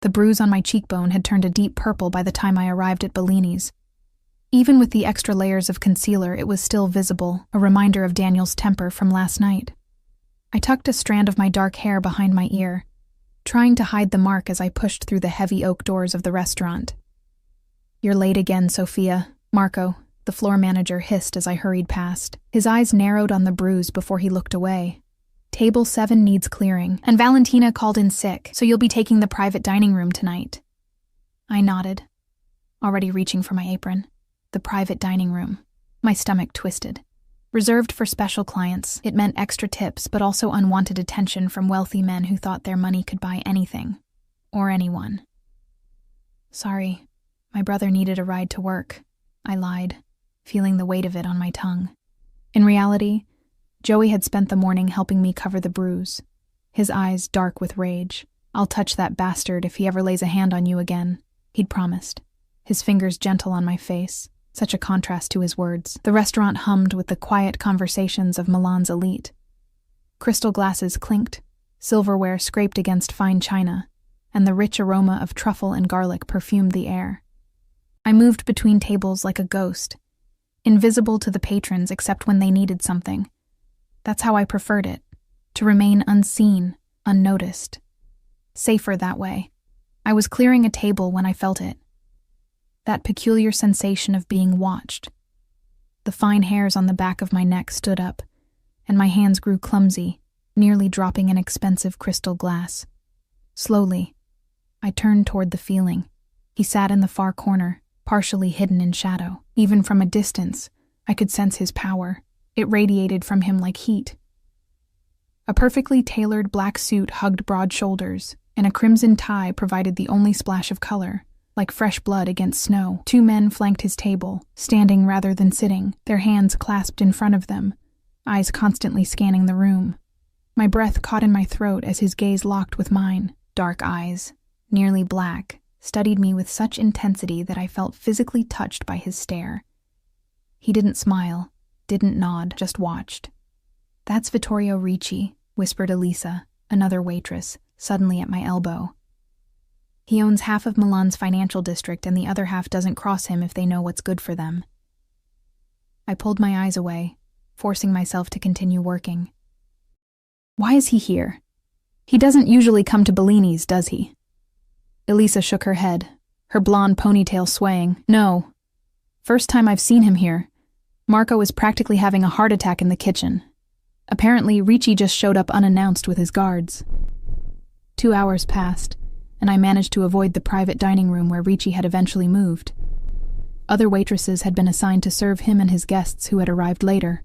The bruise on my cheekbone had turned a deep purple by the time I arrived at Bellini's. Even with the extra layers of concealer, it was still visible, a reminder of Daniel's temper from last night. I tucked a strand of my dark hair behind my ear, trying to hide the mark as I pushed through the heavy oak doors of the restaurant. "You're late again, Sophia," Marco, the floor manager, hissed as I hurried past. His eyes narrowed on the bruise before he looked away. "Table 7 needs clearing, and Valentina called in sick, so you'll be taking the private dining room tonight." I nodded, already reaching for my apron. The private dining room. My stomach twisted. Reserved for special clients, it meant extra tips, but also unwanted attention from wealthy men who thought their money could buy anything. Or anyone. "Sorry, my brother needed a ride to work," I lied, feeling the weight of it on my tongue. In reality, Joey had spent the morning helping me cover the bruise, his eyes dark with rage. "I'll touch that bastard if he ever lays a hand on you again," he'd promised, his fingers gentle on my face. Such a contrast to his words. The restaurant hummed with the quiet conversations of Milan's elite. Crystal glasses clinked, silverware scraped against fine china, and the rich aroma of truffle and garlic perfumed the air. I moved between tables like a ghost, invisible to the patrons except when they needed something. That's how I preferred it, to remain unseen, unnoticed. Safer that way. I was clearing a table when I felt it. That peculiar sensation of being watched. The fine hairs on the back of my neck stood up, and my hands grew clumsy, nearly dropping an expensive crystal glass. Slowly, I turned toward the feeling. He sat in the far corner, partially hidden in shadow. Even from a distance, I could sense his power. It radiated from him like heat. A perfectly tailored black suit hugged broad shoulders, and a crimson tie provided the only splash of color. Like fresh blood against snow. 2 men flanked his table, standing rather than sitting, their hands clasped in front of them, eyes constantly scanning the room. My breath caught in my throat as his gaze locked with mine. Dark eyes, nearly black, studied me with such intensity that I felt physically touched by his stare. He didn't smile, didn't nod, just watched. "That's Vittorio Ricci," whispered Elisa, another waitress, suddenly at my elbow. "He owns half of Milan's financial district, and the other half doesn't cross him if they know what's good for them." I pulled my eyes away, forcing myself to continue working. "Why is he here? He doesn't usually come to Bellini's, does he?" Elisa shook her head, her blonde ponytail swaying. "No. First time I've seen him here. Marco is practically having a heart attack in the kitchen. Apparently, Ricci just showed up unannounced with his guards." 2 hours passed, and I managed to avoid the private dining room where Ricci had eventually moved. Other waitresses had been assigned to serve him and his guests who had arrived later.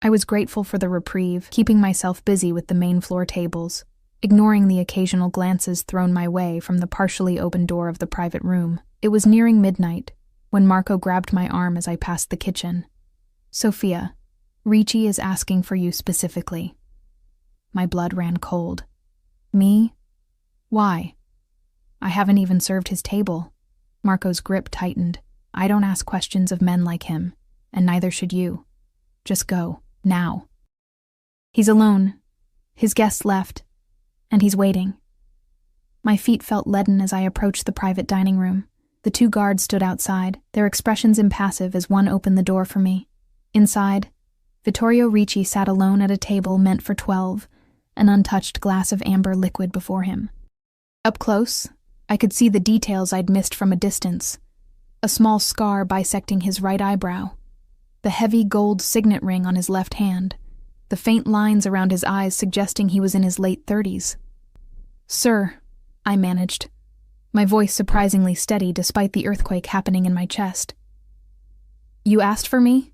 I was grateful for the reprieve, keeping myself busy with the main floor tables, ignoring the occasional glances thrown my way from the partially open door of the private room. It was nearing midnight when Marco grabbed my arm as I passed the kitchen. "Sophia, Ricci is asking for you specifically." My blood ran cold. "Me? Why? I haven't even served his table." Marco's grip tightened. "I don't ask questions of men like him, and neither should you. Just go, now." "He's alone. His guests left, and he's waiting." My feet felt leaden as I approached the private dining room. The 2 guards stood outside, their expressions impassive as one opened the door for me. Inside, Vittorio Ricci sat alone at a table meant for 12, an untouched glass of amber liquid before him. Up close, I could see the details I'd missed from a distance. A small scar bisecting his right eyebrow, the heavy gold signet ring on his left hand, the faint lines around his eyes suggesting he was in his late 30s. "Sir," I managed, my voice surprisingly steady despite the earthquake happening in my chest. "You asked for me?"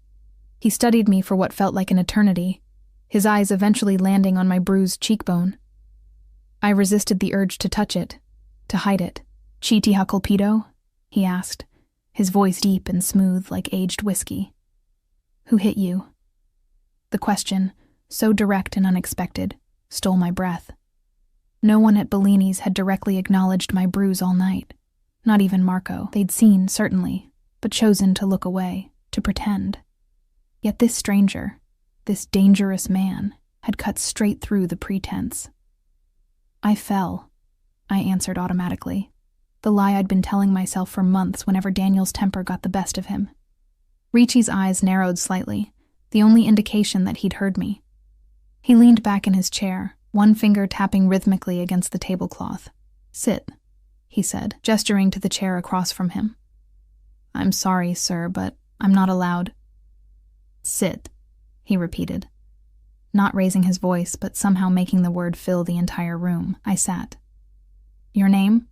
He studied me for what felt like an eternity, his eyes eventually landing on my bruised cheekbone. I resisted the urge to touch it, to hide it. "Chi ti ha colpito?" he asked, his voice deep and smooth like aged whiskey. "Who hit you?" The question, so direct and unexpected, stole my breath. No one at Bellini's had directly acknowledged my bruise all night. Not even Marco. They'd seen, certainly, but chosen to look away, to pretend. Yet this stranger, this dangerous man, had cut straight through the pretense. I fell, I answered automatically. The lie I'd been telling myself for months whenever Daniel's temper got the best of him. Ricci's eyes narrowed slightly, the only indication that he'd heard me. He leaned back in his chair, one finger tapping rhythmically against the tablecloth. "Sit," he said, gesturing to the chair across from him. "I'm sorry, sir, but I'm not allowed." "Sit," he repeated, not raising his voice, but somehow making the word fill the entire room. I sat. "Your name?"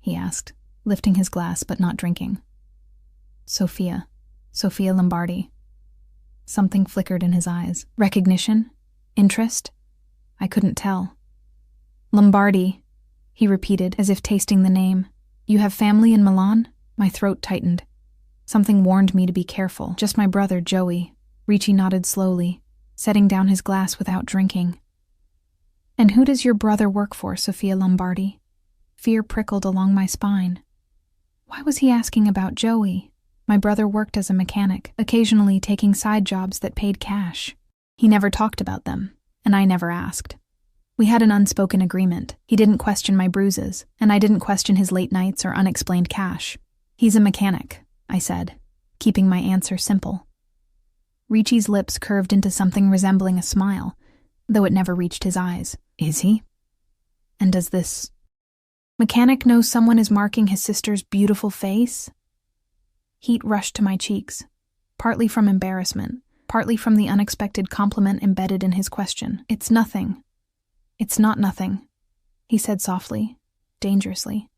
he asked, lifting his glass but not drinking. "Sophia Lombardi." Something flickered in his eyes. Recognition? Interest? I couldn't tell. "Lombardi," he repeated, as if tasting the name. "You have family in Milan?" My throat tightened. Something warned me to be careful. "Just my brother, Joey." Ricci nodded slowly, setting down his glass without drinking. "And who does your brother work for, Sophia Lombardi?" Fear prickled along my spine. Why was he asking about Joey? My brother worked as a mechanic, occasionally taking side jobs that paid cash. He never talked about them, and I never asked. We had an unspoken agreement. He didn't question my bruises, and I didn't question his late nights or unexplained cash. "He's a mechanic," I said, keeping my answer simple. Ricci's lips curved into something resembling a smile, though it never reached his eyes. "Is he? And does this mechanic know someone is marking his sister's beautiful face?" Heat rushed to my cheeks, partly from embarrassment, partly from the unexpected compliment embedded in his question. "It's nothing. It's not nothing," he said softly, dangerously.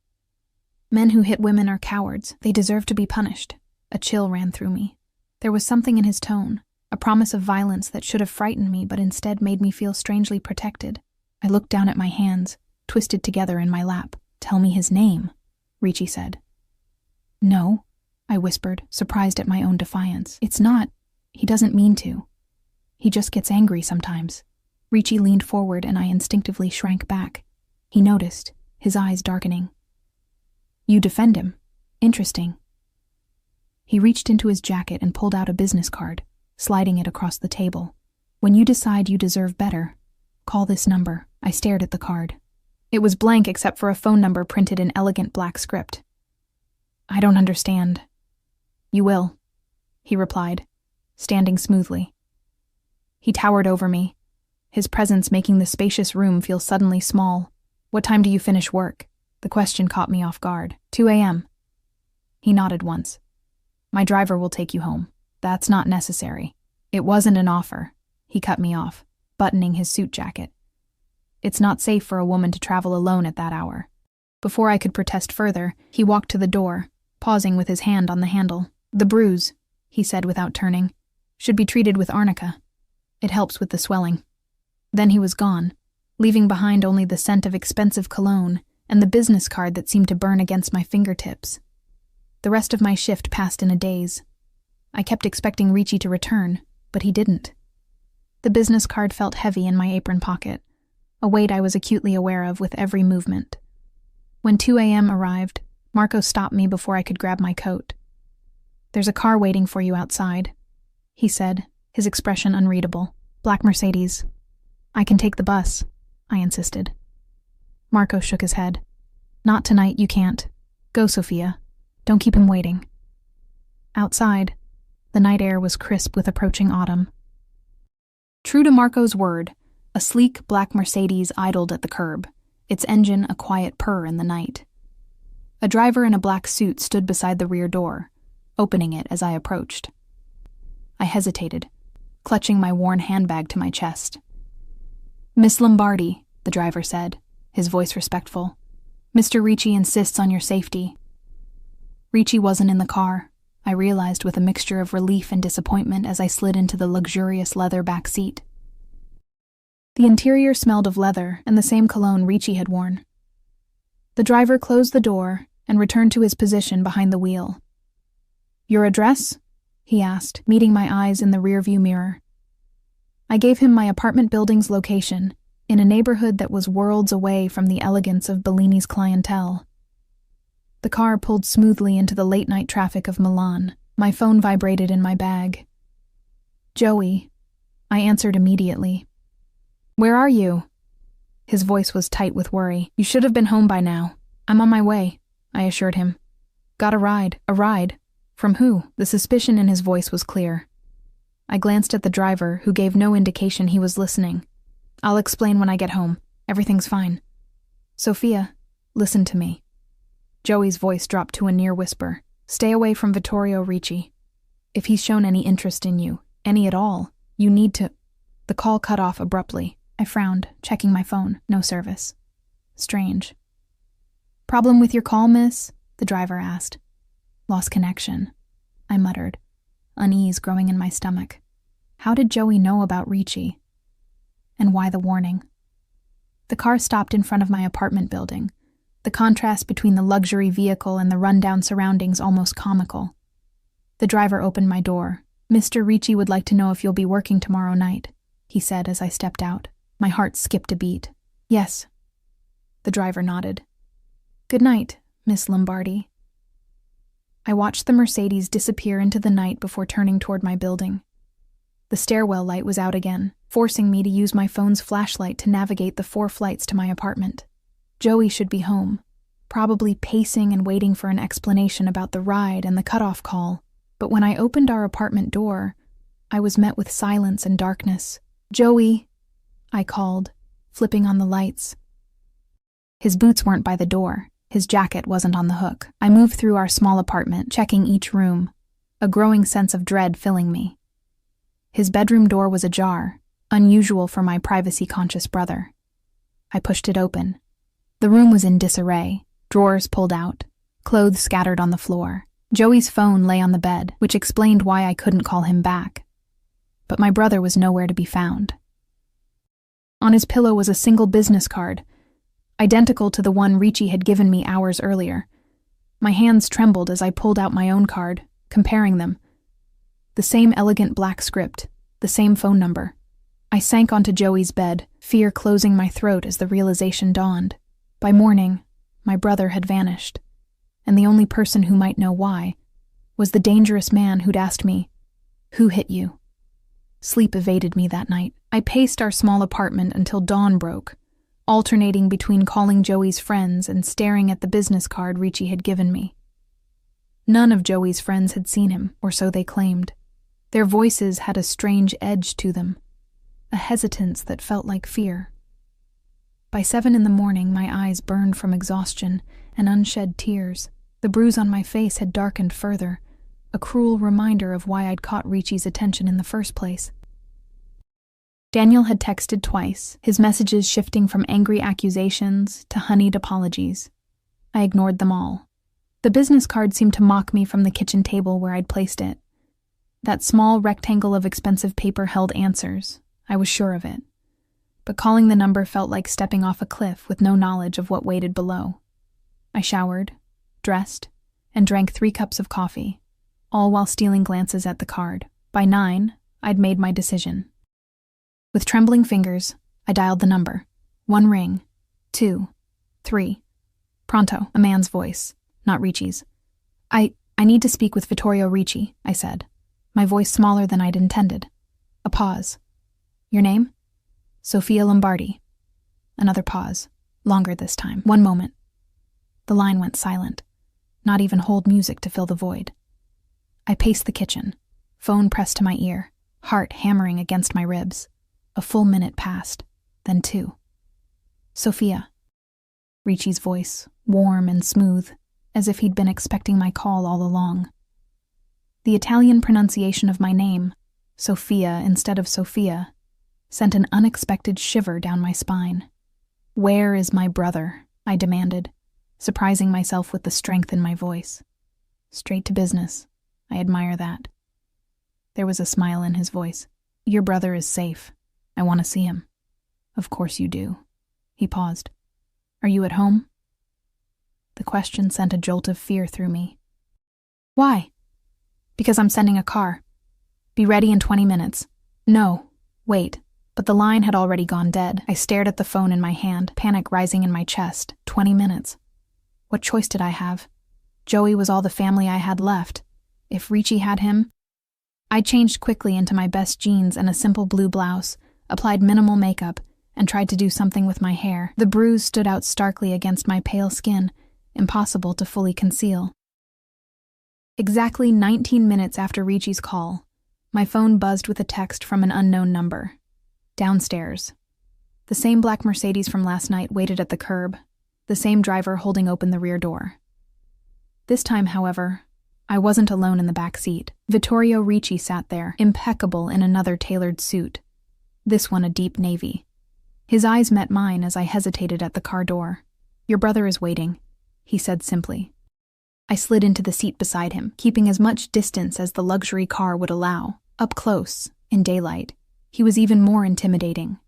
"Men who hit women are cowards. They deserve to be punished." A chill ran through me. There was something in his tone, a promise of violence that should have frightened me but instead made me feel strangely protected. I looked down at my hands, twisted together in my lap. "Tell me his name," Ricci said. "No," I whispered, surprised at my own defiance. "It's not. He doesn't mean to. He just gets angry sometimes." Ricci leaned forward and I instinctively shrank back. He noticed, his eyes darkening. "You defend him. Interesting." He reached into his jacket and pulled out a business card, sliding it across the table. "When you decide you deserve better, call this number." I stared at the card. It was blank except for a phone number printed in elegant black script. "I don't understand." "You will," he replied, standing smoothly. He towered over me, his presence making the spacious room feel suddenly small. "What time do you finish work?" The question caught me off guard. 2 a.m. He nodded once. "My driver will take you home." "That's not necessary." "It wasn't an offer." He cut me off, buttoning his suit jacket. "It's not safe for a woman to travel alone at that hour." Before I could protest further, he walked to the door, pausing with his hand on the handle. "The bruise," he said without turning, "should be treated with arnica. It helps with the swelling." Then he was gone, leaving behind only the scent of expensive cologne and the business card that seemed to burn against my fingertips. The rest of my shift passed in a daze. I kept expecting Ricci to return, but he didn't. The business card felt heavy in my apron pocket, a weight I was acutely aware of with every movement. When 2 a.m. arrived, Marco stopped me before I could grab my coat. "There's a car waiting for you outside," he said, his expression unreadable. "Black Mercedes." "I can take the bus," I insisted. Marco shook his head. "Not tonight, you can't. Go, Sophia. Don't keep him waiting." Outside, the night air was crisp with approaching autumn. True to Marco's word, a sleek black Mercedes idled at the curb, its engine a quiet purr in the night. A driver in a black suit stood beside the rear door, opening it as I approached. I hesitated, clutching my worn handbag to my chest. "Miss Lombardi," the driver said, his voice respectful. "Mr. Ricci insists on your safety." Ricci wasn't in the car, I realized with a mixture of relief and disappointment as I slid into the luxurious leather back seat. The interior smelled of leather and the same cologne Ricci had worn. The driver closed the door and returned to his position behind the wheel. "Your address?" he asked, meeting my eyes in the rearview mirror. I gave him my apartment building's location, in a neighborhood that was worlds away from the elegance of Bellini's clientele. The car pulled smoothly into the late-night traffic of Milan. My phone vibrated in my bag. "Joey," I answered immediately. "Where are you?" His voice was tight with worry. "You should have been home by now." "I'm on my way," I assured him. "Got a ride." "A ride? From who?" The suspicion in his voice was clear. I glanced at the driver, who gave no indication he was listening. "I'll explain when I get home. Everything's fine." "Sophia, listen to me." Joey's voice dropped to a near whisper. "Stay away from Vittorio Ricci. If he's shown any interest in you, any at all, you need to—" The call cut off abruptly. I frowned, checking my phone. No service. Strange. "Problem with your call, miss?" the driver asked. "Lost connection," I muttered, unease growing in my stomach. How did Joey know about Ricci? And why the warning? The car stopped in front of my apartment building, the contrast between the luxury vehicle and the rundown surroundings almost comical. The driver opened my door. "Mr. Ricci would like to know if you'll be working tomorrow night," he said as I stepped out. My heart skipped a beat. "Yes." The driver nodded. "Good night, Miss Lombardi." I watched the Mercedes disappear into the night before turning toward my building. The stairwell light was out again, forcing me to use my phone's flashlight to navigate the 4 flights to my apartment. Joey should be home, probably pacing and waiting for an explanation about the ride and the cutoff call. But when I opened our apartment door, I was met with silence and darkness. "Joey," I called, flipping on the lights. His boots weren't by the door. His jacket wasn't on the hook. I moved through our small apartment, checking each room, a growing sense of dread filling me. His bedroom door was ajar, unusual for my privacy-conscious brother. I pushed it open. The room was in disarray, drawers pulled out, clothes scattered on the floor. Joey's phone lay on the bed, which explained why I couldn't call him back. But my brother was nowhere to be found. On his pillow was a single business card, identical to the one Ricci had given me hours earlier. My hands trembled as I pulled out my own card, comparing them. The same elegant black script, the same phone number. I sank onto Joey's bed, fear closing my throat as the realization dawned. By morning, my brother had vanished, and the only person who might know why was the dangerous man who'd asked me, "Who hit you?" Sleep evaded me that night. I paced our small apartment until dawn broke, alternating between calling Joey's friends and staring at the business card Ricci had given me. None of Joey's friends had seen him, or so they claimed. Their voices had a strange edge to them, a hesitance that felt like fear. By 7 a.m, my eyes burned from exhaustion and unshed tears. The bruise on my face had darkened further, a cruel reminder of why I'd caught Ricci's attention in the first place. Daniel had texted twice, his messages shifting from angry accusations to honeyed apologies. I ignored them all. The business card seemed to mock me from the kitchen table where I'd placed it. That small rectangle of expensive paper held answers. I was sure of it. But calling the number felt like stepping off a cliff with no knowledge of what waited below. I showered, dressed, and drank 3 cups of coffee, all while stealing glances at the card. By 9, I'd made my decision. With trembling fingers, I dialed the number. 1 ring, 2, 3. Pronto, a man's voice, not Ricci's. I need to speak with Vittorio Ricci," I said, my voice smaller than I'd intended. A pause. "Your name?" "Sophia Lombardi." Another pause, longer this time. 1 moment. The line went silent, not even hold music to fill the void. I paced the kitchen, phone pressed to my ear, heart hammering against my ribs. A full minute passed, then 2. "Sophia." Ricci's voice, warm and smooth, as if he'd been expecting my call all along. The Italian pronunciation of my name, Sophia instead of Sophia, sent an unexpected shiver down my spine. "Where is my brother?" I demanded, surprising myself with the strength in my voice. Straight to business. I admire that. There was a smile in his voice. "Your brother is safe. I want to see him." "Of course you do." He paused. "Are you at home?" The question sent a jolt of fear through me. "Why?" "Because I'm sending a car. Be ready in 20 minutes. "No, wait." But the line had already gone dead. I stared at the phone in my hand, panic rising in my chest. 20 minutes. What choice did I have? Joey was all the family I had left. If Ricci had him... I changed quickly into my best jeans and a simple blue blouse, applied minimal makeup, and tried to do something with my hair. The bruise stood out starkly against my pale skin, impossible to fully conceal. Exactly 19 minutes after Ricci's call, my phone buzzed with a text from an unknown number. Downstairs. The same black Mercedes from last night waited at the curb, the same driver holding open the rear door. This time, however, I wasn't alone in the back seat. Vittorio Ricci sat there, impeccable in another tailored suit, this one a deep navy. His eyes met mine as I hesitated at the car door. "Your brother is waiting," he said simply. I slid into the seat beside him, keeping as much distance as the luxury car would allow. Up close, in daylight, he was even more intimidating,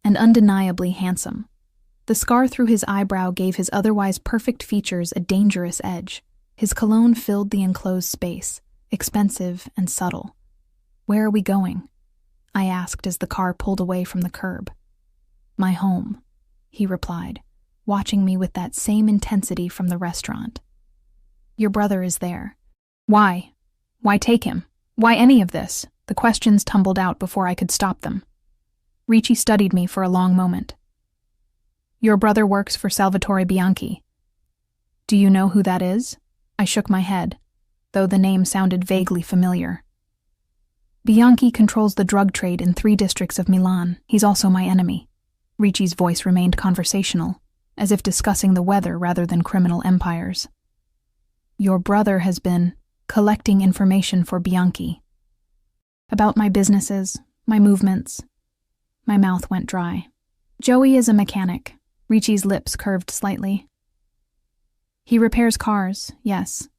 and undeniably handsome. The scar through his eyebrow gave his otherwise perfect features a dangerous edge. His cologne filled the enclosed space, expensive and subtle. "Where are we going?" I asked as the car pulled away from the curb. "My home," he replied, watching me with that same intensity from the restaurant. "Your brother is there." "Why? Why take him? Why any of this?" The questions tumbled out before I could stop them. Ricci studied me for a long moment. "Your brother works for Salvatore Bianchi." "Do you know who that is?" I shook my head, though the name sounded vaguely familiar. "Bianchi controls the drug trade in 3 districts of Milan. He's also my enemy." Ricci's voice remained conversational, as if discussing the weather rather than criminal empires. "Your brother has been collecting information for Bianchi. About my businesses, my movements." My mouth went dry. "Joey is a mechanic." Ricci's lips curved slightly. "He repairs cars, yes,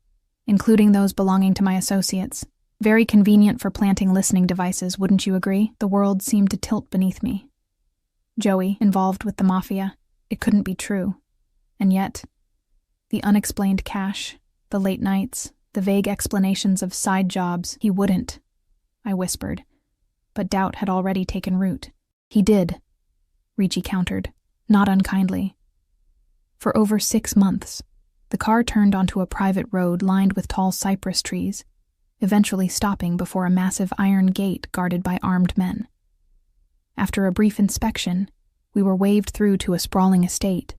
including those belonging to my associates. Very convenient for planting listening devices, wouldn't you agree?" The world seemed to tilt beneath me. Joey, involved with the Mafia, it couldn't be true. And yet, the unexplained cash, the late nights, the vague explanations of side jobs, "He wouldn't," I whispered, but doubt had already taken root. "He did," Ricci countered, not unkindly. For over 6 months, the car turned onto a private road lined with tall cypress trees, eventually stopping before a massive iron gate guarded by armed men. After a brief inspection, we were waved through to a sprawling estate.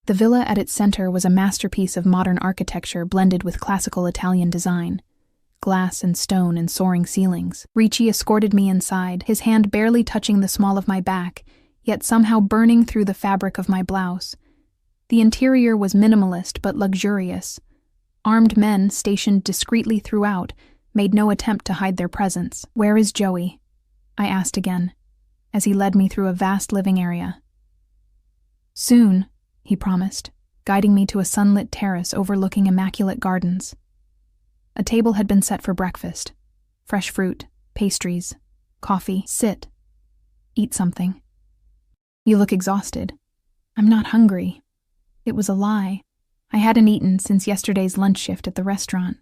The villa at its center was a masterpiece of modern architecture blended with classical Italian design, glass and stone and soaring ceilings. Ricci escorted me inside, his hand barely touching the small of my back, yet somehow burning through the fabric of my blouse. The interior was minimalist but luxurious. Armed men, stationed discreetly throughout, made no attempt to hide their presence. "Where is Joey?" I asked again, as he led me through a vast living area. "Soon," he promised, guiding me to a sunlit terrace overlooking immaculate gardens. A table had been set for breakfast. Fresh fruit, pastries, coffee. "Sit. Eat something." "You look exhausted." "I'm not hungry." It was a lie. I hadn't eaten since yesterday's lunch shift at the restaurant.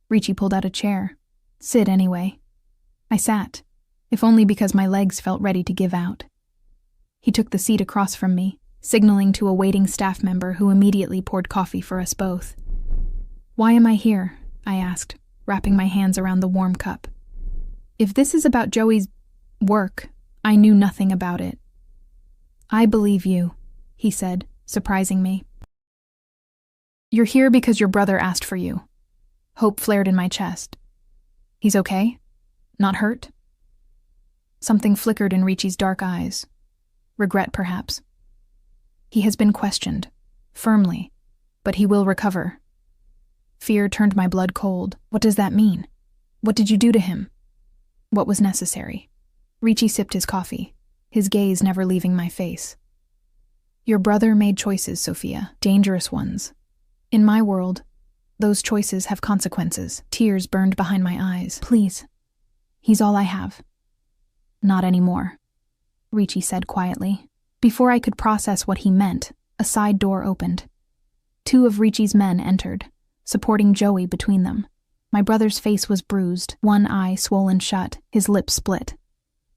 Ricci pulled out a chair. "Sit anyway." I sat, if only because my legs felt ready to give out. He took the seat across from me, signaling to a waiting staff member who immediately poured coffee for us both. "Why am I here?" I asked, wrapping my hands around the warm cup. If this is about Joey's work, I knew nothing about it. "I believe you," he said, surprising me. "You're here because your brother asked for you." Hope flared in my chest. "He's okay? Not hurt?" Something flickered in Ricci's dark eyes. Regret, perhaps. "He has been questioned, firmly, but he will recover." Fear turned my blood cold. "What does that mean? What did you do to him?" "What was necessary." Ricci sipped his coffee, his gaze never leaving my face. "Your brother made choices, Sophia, dangerous ones. In my world, those choices have consequences." Tears burned behind my eyes. "Please. He's all I have." "Not anymore," Ricci said quietly. Before I could process what he meant, a side door opened. 2 of Ricci's men entered, supporting Joey between them. My brother's face was bruised, one eye swollen shut, his lips split.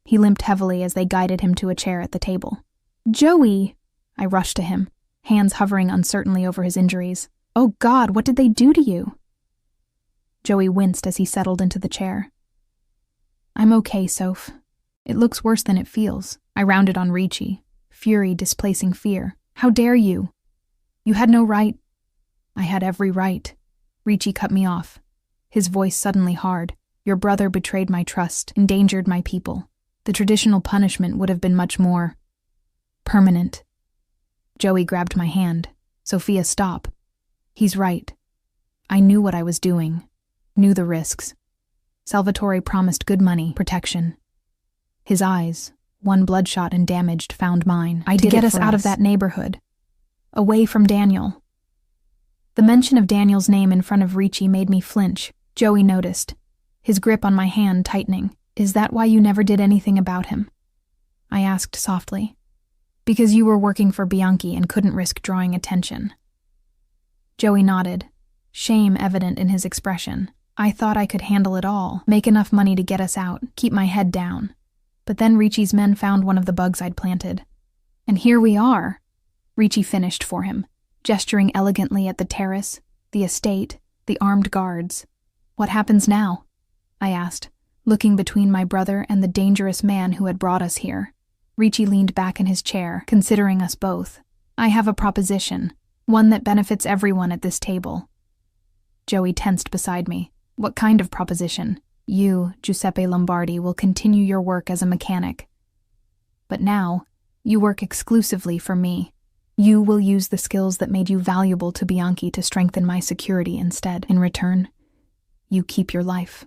He limped heavily as they guided him to a chair at the table. "Joey!" I rushed to him, hands hovering uncertainly over his injuries. "Oh God, what did they do to you?" Joey winced as he settled into the chair. "I'm okay, Soph. It looks worse than it feels." I rounded on Ricci, fury displacing fear. How dare you? You had no right. I had every right. Ricci cut me off, his voice suddenly hard. Your brother betrayed my trust, endangered my people. The traditional punishment would have been much more permanent. Joey grabbed my hand. Sophia, stop. He's right. I knew what I was doing, knew the risks. Salvatore promised good money, protection. His eyes, one bloodshot and damaged, found mine. I did get us out of that neighborhood, away from Daniel. The mention of Daniel's name in front of Ricci made me flinch. Joey noticed, his grip on my hand tightening. Is that why you never did anything about him? I asked softly. Because you were working for Bianchi and couldn't risk drawing attention. Joey nodded, shame evident in his expression. I thought I could handle it all, make enough money to get us out, keep my head down. But then Ricci's men found one of the bugs I'd planted. And here we are. Ricci finished for him, gesturing elegantly at the terrace, the estate, the armed guards. What happens now? I asked, looking between my brother and the dangerous man who had brought us here. Ricci leaned back in his chair, considering us both. I have a proposition, one that benefits everyone at this table. Joey tensed beside me. What kind of proposition? You, Giuseppe Lombardi, will continue your work as a mechanic. But now, you work exclusively for me. You will use the skills that made you valuable to Bianchi to strengthen my security instead. In return, you keep your life.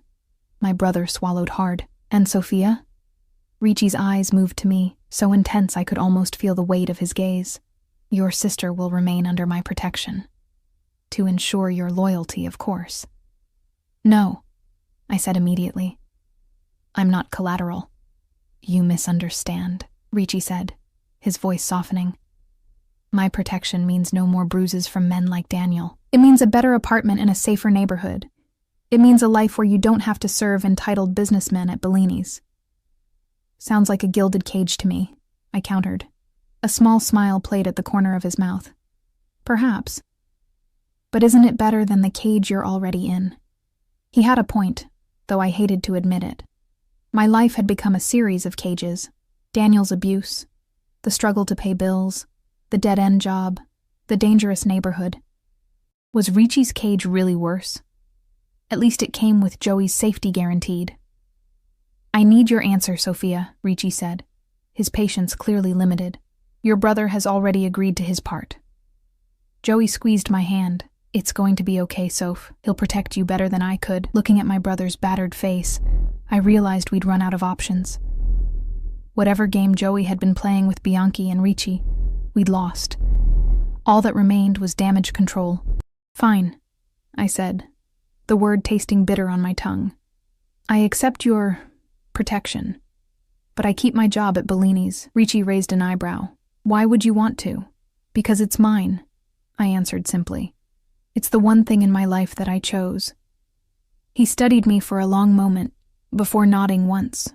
My brother swallowed hard. And Sophia? Ricci's eyes moved to me, so intense I could almost feel the weight of his gaze. Your sister will remain under my protection. To ensure your loyalty, of course. No, I said immediately. I'm not collateral. You misunderstand, Ricci said, his voice softening. My protection means no more bruises from men like Daniel. It means a better apartment in a safer neighborhood. It means a life where you don't have to serve entitled businessmen at Bellini's. Sounds like a gilded cage to me, I countered. A small smile played at the corner of his mouth. Perhaps. But isn't it better than the cage you're already in? He had a point, though I hated to admit it. My life had become a series of cages. Daniel's abuse, the struggle to pay bills, the dead-end job, the dangerous neighborhood. Was Ricci's cage really worse? At least it came with Joey's safety guaranteed. I need your answer, Sophia, Ricci said, his patience clearly limited. Your brother has already agreed to his part. Joey squeezed my hand. It's going to be okay, Soph. He'll protect you better than I could. Looking at my brother's battered face, I realized we'd run out of options. Whatever game Joey had been playing with Bianchi and Ricci, we'd lost. All that remained was damage control. Fine, I said, the word tasting bitter on my tongue. I accept your protection, but I keep my job at Bellini's. Ricci raised an eyebrow. Why would you want to? Because it's mine, I answered simply. It's the one thing in my life that I chose. He studied me for a long moment, before nodding once.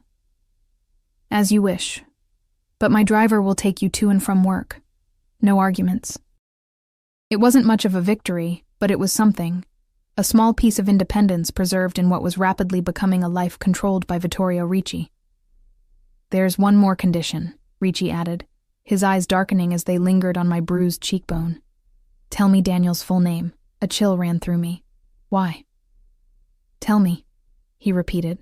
As you wish, but my driver will take you to and from work. No arguments. It wasn't much of a victory, but it was something. A small piece of independence preserved in what was rapidly becoming a life controlled by Vittorio Ricci. There's one more condition, Ricci added, his eyes darkening as they lingered on my bruised cheekbone. Tell me Daniel's full name. A chill ran through me. Why? Tell me, he repeated,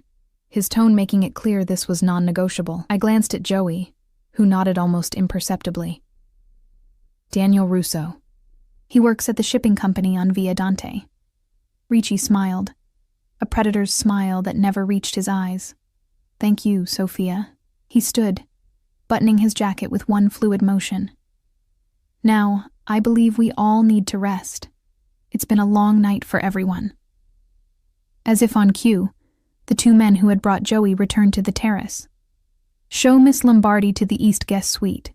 his tone making it clear this was non-negotiable. I glanced at Joey, who nodded almost imperceptibly. Daniel Russo. He works at the shipping company on Via Dante. Ricci smiled, a predator's smile that never reached his eyes. Thank you, Sophia. He stood, buttoning his jacket with one fluid motion. Now, I believe we all need to rest. It's been a long night for everyone. As if on cue, the two men who had brought Joey returned to the terrace. Show Miss Lombardi to the East guest suite,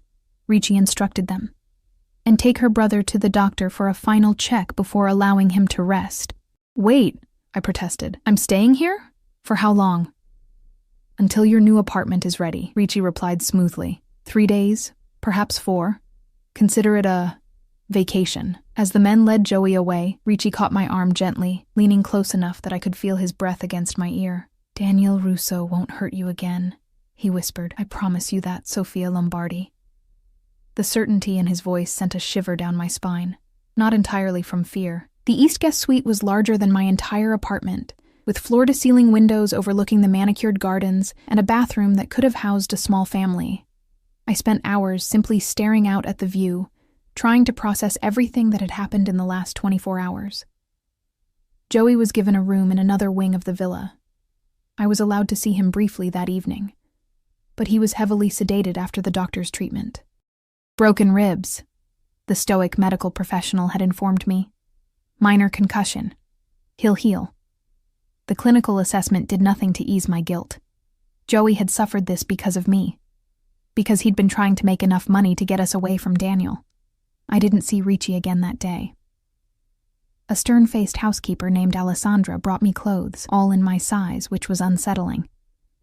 Ricci instructed them, and take her brother to the doctor for a final check before allowing him to rest. Wait, I protested. I'm staying here? For how long? Until your new apartment is ready, Ricci replied smoothly. 3 days, perhaps 4. Consider it a vacation. As the men led Joey away, Ricci caught my arm gently, leaning close enough that I could feel his breath against my ear. Daniel Russo won't hurt you again, he whispered. I promise you that, Sophia Lombardi. The certainty in his voice sent a shiver down my spine, not entirely from fear. The East Guest Suite was larger than my entire apartment, with floor-to-ceiling windows overlooking the manicured gardens and a bathroom that could have housed a small family. I spent hours simply staring out at the view, trying to process everything that had happened in the last 24 hours. Joey was given a room in another wing of the villa. I was allowed to see him briefly that evening, but he was heavily sedated after the doctor's treatment. Broken ribs, the stoic medical professional had informed me. Minor concussion. He'll heal. The clinical assessment did nothing to ease my guilt. Joey had suffered this because of me, because he'd been trying to make enough money to get us away from Daniel. I didn't see Ricci again that day. A stern-faced housekeeper named Alessandra brought me clothes, all in my size, which was unsettling,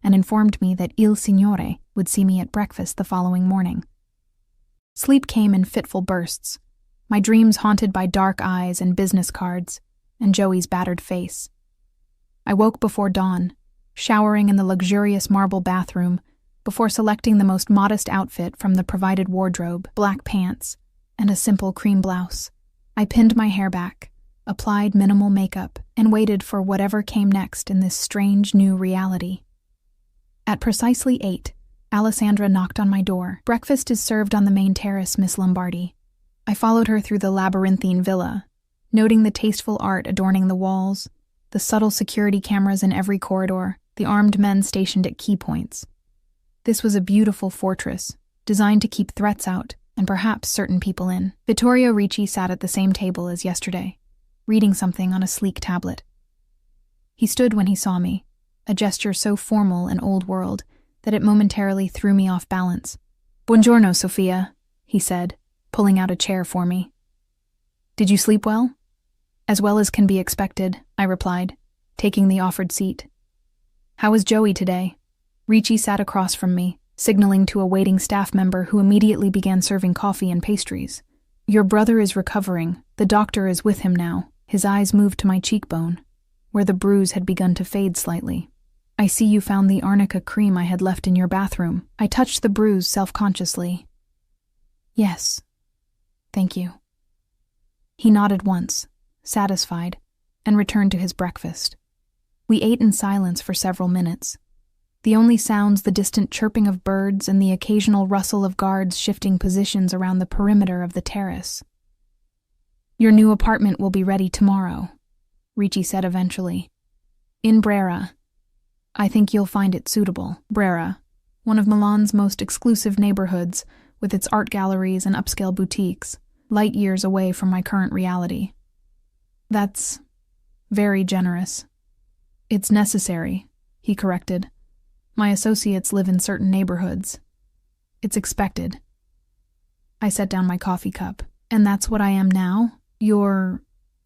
and informed me that Il Signore would see me at breakfast the following morning. Sleep came in fitful bursts, my dreams haunted by dark eyes and business cards, and Joey's battered face. I woke before dawn, showering in the luxurious marble bathroom, before selecting the most modest outfit from the provided wardrobe, black pants, and a simple cream blouse. I pinned my hair back, applied minimal makeup, and waited for whatever came next in this strange new reality. At precisely 8, Alessandra knocked on my door. "Breakfast is served on the main terrace, Miss Lombardi." I followed her through the labyrinthine villa, noting the tasteful art adorning the walls, the subtle security cameras in every corridor, the armed men stationed at key points. This was a beautiful fortress, designed to keep threats out and perhaps certain people in. Vittorio Ricci sat at the same table as yesterday, reading something on a sleek tablet. He stood when he saw me, a gesture so formal and old-world that it momentarily threw me off balance. "Buongiorno, Sofia," he said, pulling out a chair for me. "Did you sleep well?" "As well as can be expected," I replied, taking the offered seat. "How is Joey today?" Ricci sat across from me, signaling to a waiting staff member who immediately began serving coffee and pastries. "Your brother is recovering. The doctor is with him now." His eyes moved to my cheekbone, where the bruise had begun to fade slightly. "I see you found the arnica cream I had left in your bathroom." I touched the bruise self-consciously. "Yes, thank you." He nodded once, satisfied, and returned to his breakfast. We ate in silence for several minutes. The only sounds the distant chirping of birds and the occasional rustle of guards shifting positions around the perimeter of the terrace. "Your new apartment will be ready tomorrow," Ricci said eventually. "In Brera. I think you'll find it suitable." Brera, one of Milan's most exclusive neighborhoods, with its art galleries and upscale boutiques, light years away from my current reality. "That's very generous." "It's necessary," he corrected. "My associates live in certain neighborhoods. It's expected." I set down my coffee cup. "And that's what I am now? Your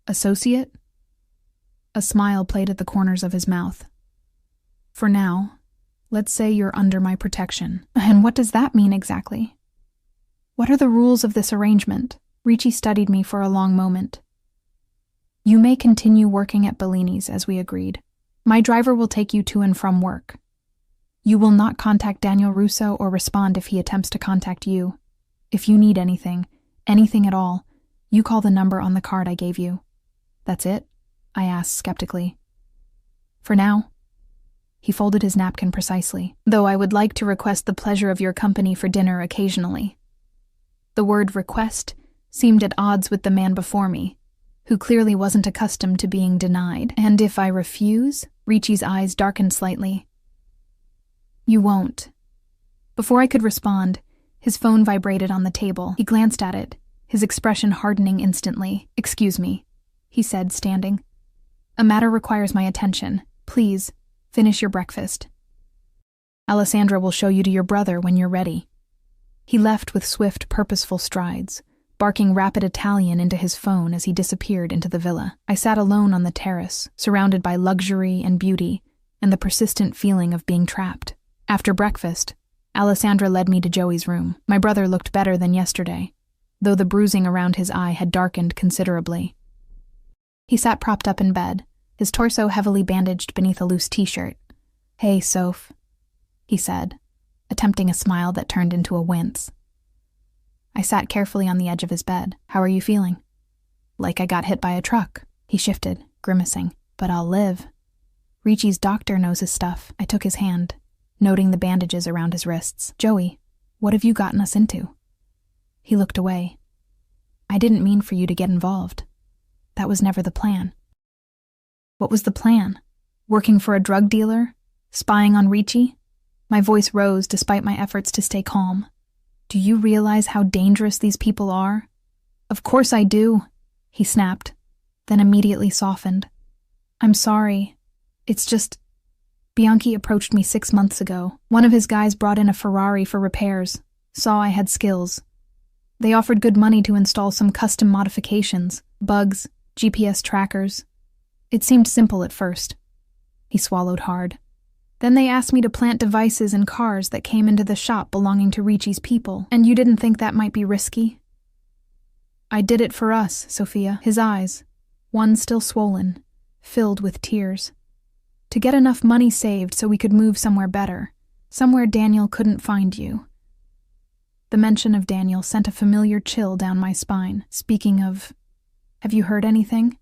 associate?" A smile played at the corners of his mouth. "For now, let's say you're under my protection." "And what does that mean exactly? What are the rules of this arrangement?" Ricci studied me for a long moment. "You may continue working at Bellini's as we agreed. My driver will take you to and from work. You will not contact Daniel Russo or respond if he attempts to contact you. If you need anything at all, you call the number on the card I gave you." "That's it?" I asked skeptically. "For now." He folded his napkin precisely. "Though I would like to request the pleasure of your company for dinner occasionally." The word request seemed at odds with the man before me, who clearly wasn't accustomed to being denied. "And if I refuse?" Ricci's eyes darkened slightly. "You won't." Before I could respond, his phone vibrated on the table. He glanced at it, his expression hardening instantly. "Excuse me," he said, standing. "A matter requires my attention. Please, finish your breakfast. Alessandra will show you to your brother when you're ready." He left with swift, purposeful strides, barking rapid Italian into his phone as he disappeared into the villa. I sat alone on the terrace, surrounded by luxury and beauty, and the persistent feeling of being trapped. After breakfast, Alessandra led me to Joey's room. My brother looked better than yesterday, though the bruising around his eye had darkened considerably. He sat propped up in bed, his torso heavily bandaged beneath a loose t-shirt. "Hey, Soph," he said, attempting a smile that turned into a wince. I sat carefully on the edge of his bed. How are you feeling? Like I got hit by a truck. He shifted, grimacing. But I'll live. Ricci's doctor knows his stuff. I took his hand, noting the bandages around his wrists. Joey, what have you gotten us into? He looked away. I didn't mean for you to get involved. That was never the plan. What was the plan? Working for a drug dealer? Spying on Ricci? My voice rose despite my efforts to stay calm. Do you realize how dangerous these people are? Of course I do, he snapped, then immediately softened. I'm sorry. It's just... Bianchi approached me 6 months ago. One of his guys brought in a Ferrari for repairs, saw I had skills. They offered good money to install some custom modifications, bugs, GPS trackers. It seemed simple at first. He swallowed hard. Then they asked me to plant devices in cars that came into the shop belonging to Ricci's people. And you didn't think that might be risky? I did it for us, Sophia. His eyes, one still swollen, filled with tears. To get enough money saved so we could move somewhere better, somewhere Daniel couldn't find you. The mention of Daniel sent a familiar chill down my spine. Speaking of, have you heard anything?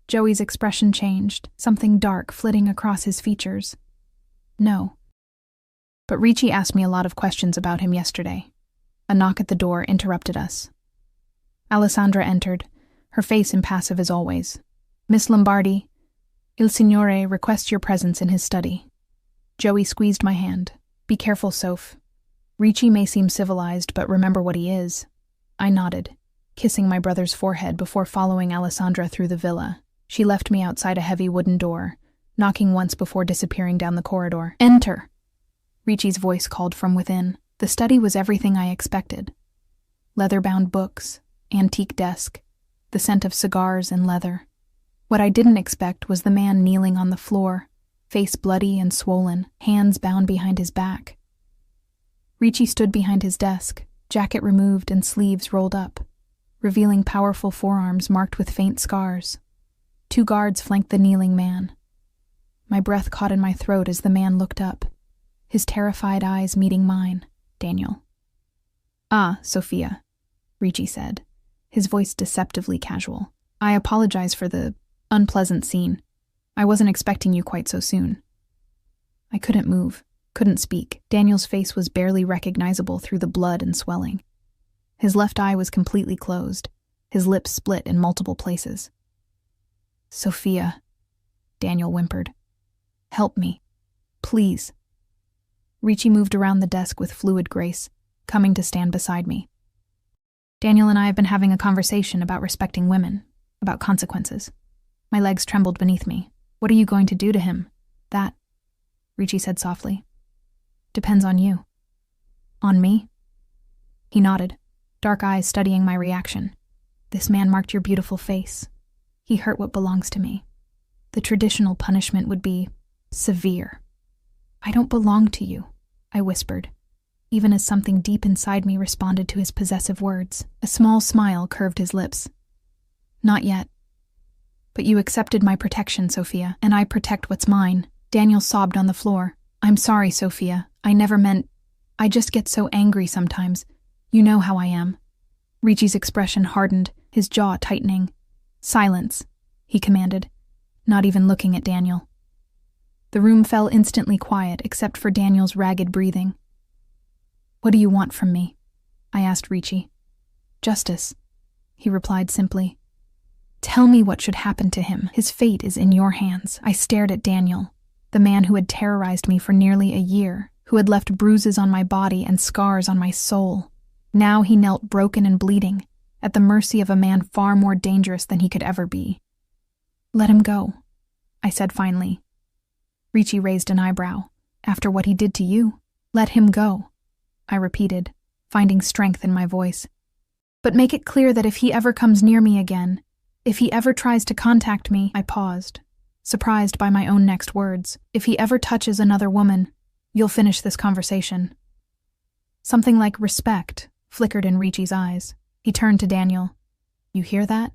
Joey's expression changed, something dark flitting across his features. No. But Ricci asked me a lot of questions about him yesterday. A knock at the door interrupted us. Alessandra entered, her face impassive as always. Miss Lombardi, Il Signore requests your presence in his study. Joey squeezed my hand. Be careful, Soph. Ricci may seem civilized, but remember what he is. I nodded, kissing my brother's forehead before following Alessandra through the villa. She left me outside a heavy wooden door, knocking once before disappearing down the corridor. Enter! Ricci's voice called from within. The study was everything I expected. Leather-bound books, antique desk, the scent of cigars and leather. What I didn't expect was the man kneeling on the floor, face bloody and swollen, hands bound behind his back. Ricci stood behind his desk, jacket removed and sleeves rolled up, revealing powerful forearms marked with faint scars. 2 guards flanked the kneeling man. My breath caught in my throat as the man looked up, his terrified eyes meeting mine. Daniel. Ah, Sophia, Ricci said, his voice deceptively casual. I apologize for the unpleasant scene. I wasn't expecting you quite so soon. I couldn't move, couldn't speak. Daniel's face was barely recognizable through the blood and swelling. His left eye was completely closed, his lips split in multiple places. Sophia, Daniel whimpered. Help me, please. Ricci moved around the desk with fluid grace, coming to stand beside me. Daniel and I have been having a conversation about respecting women, about consequences. My legs trembled beneath me. What are you going to do to him? That, Ricci said softly. Depends on you. On me? He nodded, dark eyes studying my reaction. This man marked your beautiful face. He hurt what belongs to me. The traditional punishment would be severe. I don't belong to you, I whispered, even as something deep inside me responded to his possessive words. A small smile curved his lips. Not yet. But you accepted my protection, Sophia, and I protect what's mine. Daniel sobbed on the floor. I'm sorry, Sophia. I never meant... I just get so angry sometimes. You know how I am. Ricci's expression hardened, his jaw tightening. Silence, he commanded, not even looking at Daniel. The room fell instantly quiet except for Daniel's ragged breathing. What do you want from me? I asked Ricci. Justice, he replied simply. Tell me what should happen to him. His fate is in your hands. I stared at Daniel, the man who had terrorized me for nearly a year, who had left bruises on my body and scars on my soul. Now he knelt broken and bleeding, at the mercy of a man far more dangerous than he could ever be. Let him go, I said finally. Ricci raised an eyebrow. After what he did to you, let him go, I repeated, finding strength in my voice. But make it clear that if he ever comes near me again, if he ever tries to contact me, I paused, surprised by my own next words. If he ever touches another woman, you'll finish this conversation. Something like respect flickered in Ricci's eyes. He turned to Daniel. You hear that?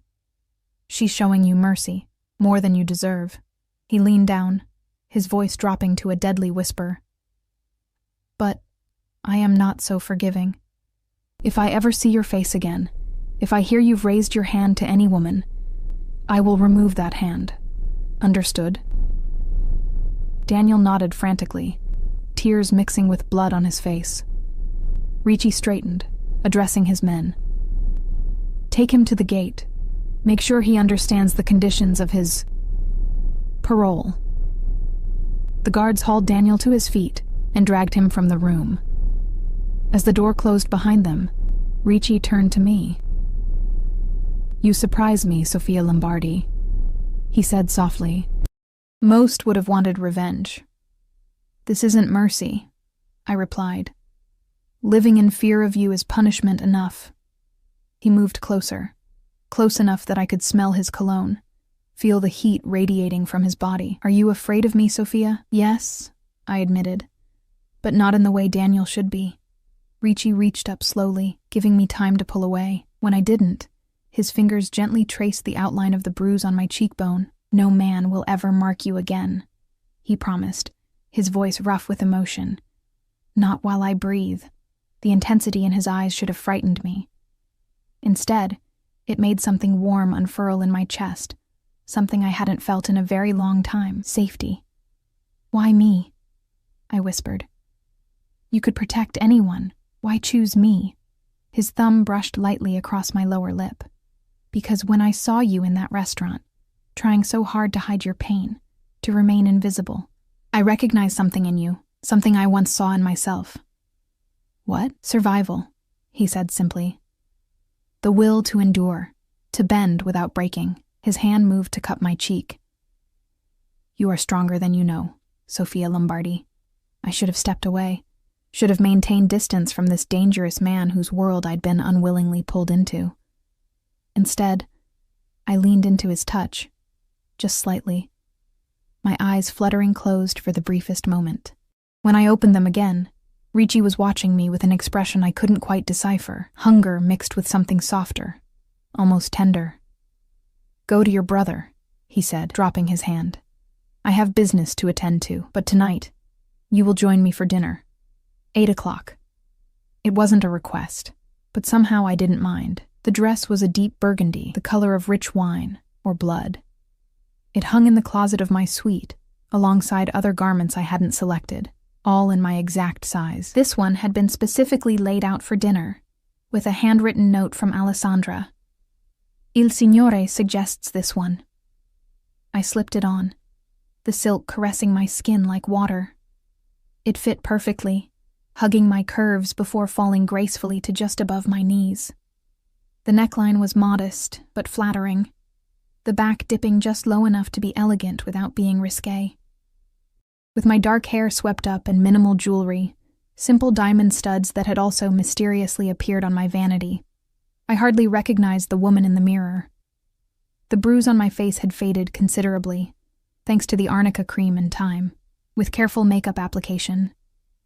She's showing you mercy, more than you deserve. He leaned down, his voice dropping to a deadly whisper. But I am not so forgiving. If I ever see your face again, if I hear you've raised your hand to any woman, I will remove that hand. Understood?" Daniel nodded frantically, tears mixing with blood on his face. Ricci straightened, addressing his men. "Take him to the gate. Make sure he understands the conditions of his parole." The guards hauled Daniel to his feet and dragged him from the room. As the door closed behind them, Ricci turned to me. "You surprise me, Sofia Lombardi," he said softly. "Most would have wanted revenge. This isn't mercy," I replied. "Living in fear of you is punishment enough." He moved closer, close enough that I could smell his cologne, feel the heat radiating from his body. "Are you afraid of me, Sophia?" "Yes," I admitted, "but not in the way Daniel should be." Ricci reached up slowly, giving me time to pull away. When I didn't, his fingers gently traced the outline of the bruise on my cheekbone. "No man will ever mark you again," he promised, his voice rough with emotion. "Not while I breathe." The intensity in his eyes should have frightened me. Instead, it made something warm unfurl in my chest, something I hadn't felt in a very long time. Safety. "Why me?" I whispered. "You could protect anyone. Why choose me?" His thumb brushed lightly across my lower lip. "Because when I saw you in that restaurant, trying so hard to hide your pain, to remain invisible, I recognized something in you, something I once saw in myself." "What?" "Survival," he said simply. "The will to endure, to bend without breaking." His hand moved to cup my cheek. "You are stronger than you know, Sofia Lombardi." I should have stepped away, should have maintained distance from this dangerous man whose world I'd been unwillingly pulled into. Instead, I leaned into his touch, just slightly, my eyes fluttering closed for the briefest moment. When I opened them again, Ricci was watching me with an expression I couldn't quite decipher, hunger mixed with something softer, almost tender. "Go to your brother," he said, dropping his hand. "I have business to attend to, but tonight, you will join me for dinner. 8 o'clock. It wasn't a request, but somehow I didn't mind. The dress was a deep burgundy, the color of rich wine, or blood. It hung in the closet of my suite, alongside other garments I hadn't selected, all in my exact size. This one had been specifically laid out for dinner, with a handwritten note from Alessandra. "Il Signore suggests this one." I slipped it on, the silk caressing my skin like water. It fit perfectly, hugging my curves before falling gracefully to just above my knees. The neckline was modest, but flattering, the back dipping just low enough to be elegant without being risque. With my dark hair swept up and minimal jewelry, simple diamond studs that had also mysteriously appeared on my vanity, I hardly recognized the woman in the mirror. The bruise on my face had faded considerably, thanks to the arnica cream and time. With careful makeup application,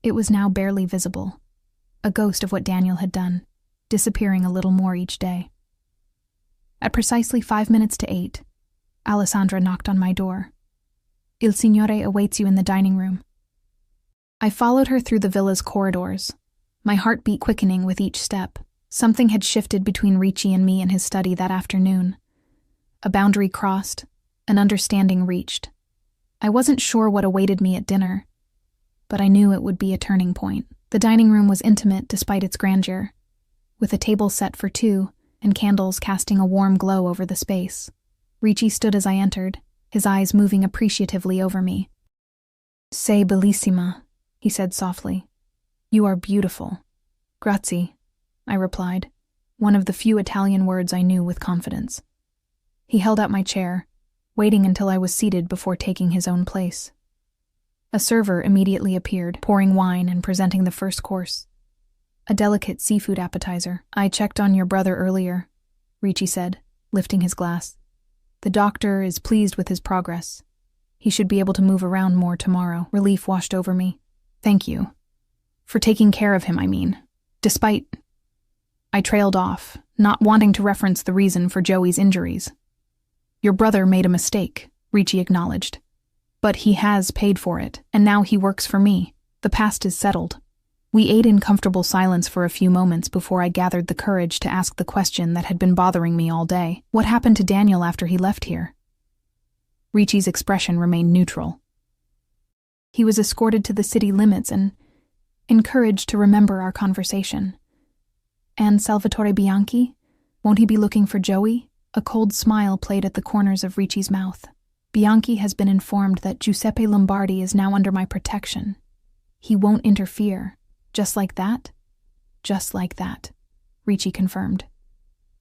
it was now barely visible, a ghost of what Daniel had done, disappearing a little more each day. At precisely 5 minutes to 8, Alessandra knocked on my door. "Il Signore awaits you in the dining room." I followed her through the villa's corridors, my heartbeat quickening with each step. Something had shifted between Ricci and me in his study that afternoon. A boundary crossed, an understanding reached. I wasn't sure what awaited me at dinner, but I knew it would be a turning point. The dining room was intimate despite its grandeur, with a table set for two and candles casting a warm glow over the space. Ricci stood as I entered, his eyes moving appreciatively over me. "Sei bellissima," he said softly. "You are beautiful." "Grazie," I replied, one of the few Italian words I knew with confidence. He held out my chair, waiting until I was seated before taking his own place. A server immediately appeared, pouring wine and presenting the first course. A delicate seafood appetizer. "I checked on your brother earlier," Ricci said, lifting his glass. "The doctor is pleased with his progress. He should be able to move around more tomorrow." Relief washed over me. "Thank you. For taking care of him, I mean. Despite..." I trailed off, not wanting to reference the reason for Joey's injuries. "Your brother made a mistake," Ricci acknowledged. "But he has paid for it, and now he works for me. The past is settled." We ate in comfortable silence for a few moments before I gathered the courage to ask the question that had been bothering me all day. What happened to Daniel after he left here? Ricci's expression remained neutral. He was escorted to the city limits and encouraged to remember our conversation. And Salvatore Bianchi? Won't he be looking for Joey? A cold smile played at the corners of Ricci's mouth. Bianchi has been informed that Giuseppe Lombardi is now under my protection. He won't interfere. Just like that? Just like that, Ricci confirmed.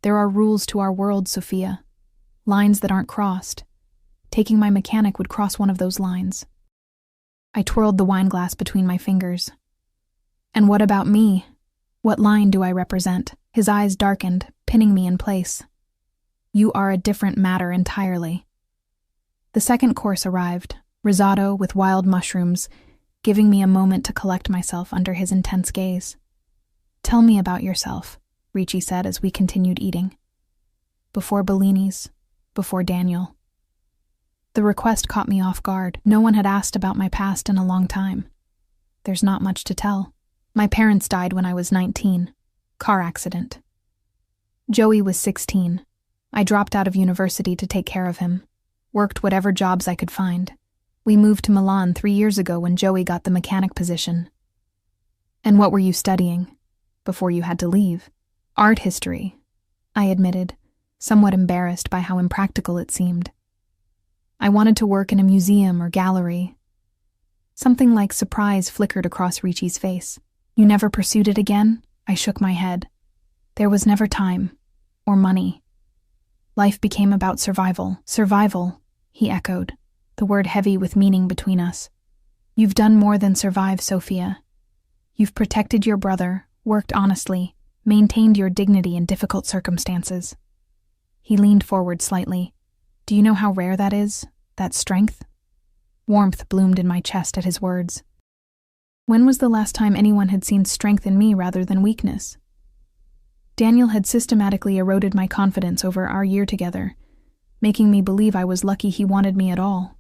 There are rules to our world, Sophia. Lines that aren't crossed. Taking my mechanic would cross one of those lines. I twirled the wine glass between my fingers. And what about me? What line do I represent? His eyes darkened, pinning me in place. You are a different matter entirely. The second course arrived, risotto with wild mushrooms, giving me a moment to collect myself under his intense gaze. Tell me about yourself, Ricci said as we continued eating. Before Bellini's, before Daniel. The request caught me off guard. No one had asked about my past in a long time. There's not much to tell. My parents died when I was 19. Car accident. Joey was 16. I dropped out of university to take care of him. Worked whatever jobs I could find. We moved to Milan 3 years ago when Joey got the mechanic position. And what were you studying before you had to leave? Art history, I admitted, somewhat embarrassed by how impractical it seemed. I wanted to work in a museum or gallery. Something like surprise flickered across Ricci's face. You never pursued it again? I shook my head. There was never time, or money. Life became about survival. Survival, he echoed, the word heavy with meaning between us. You've done more than survive, Sophia. You've protected your brother, worked honestly, maintained your dignity in difficult circumstances. He leaned forward slightly. Do you know how rare that is? That strength? Warmth bloomed in my chest at his words. When was the last time anyone had seen strength in me rather than weakness? Daniel had systematically eroded my confidence over our year together, making me believe I was lucky he wanted me at all.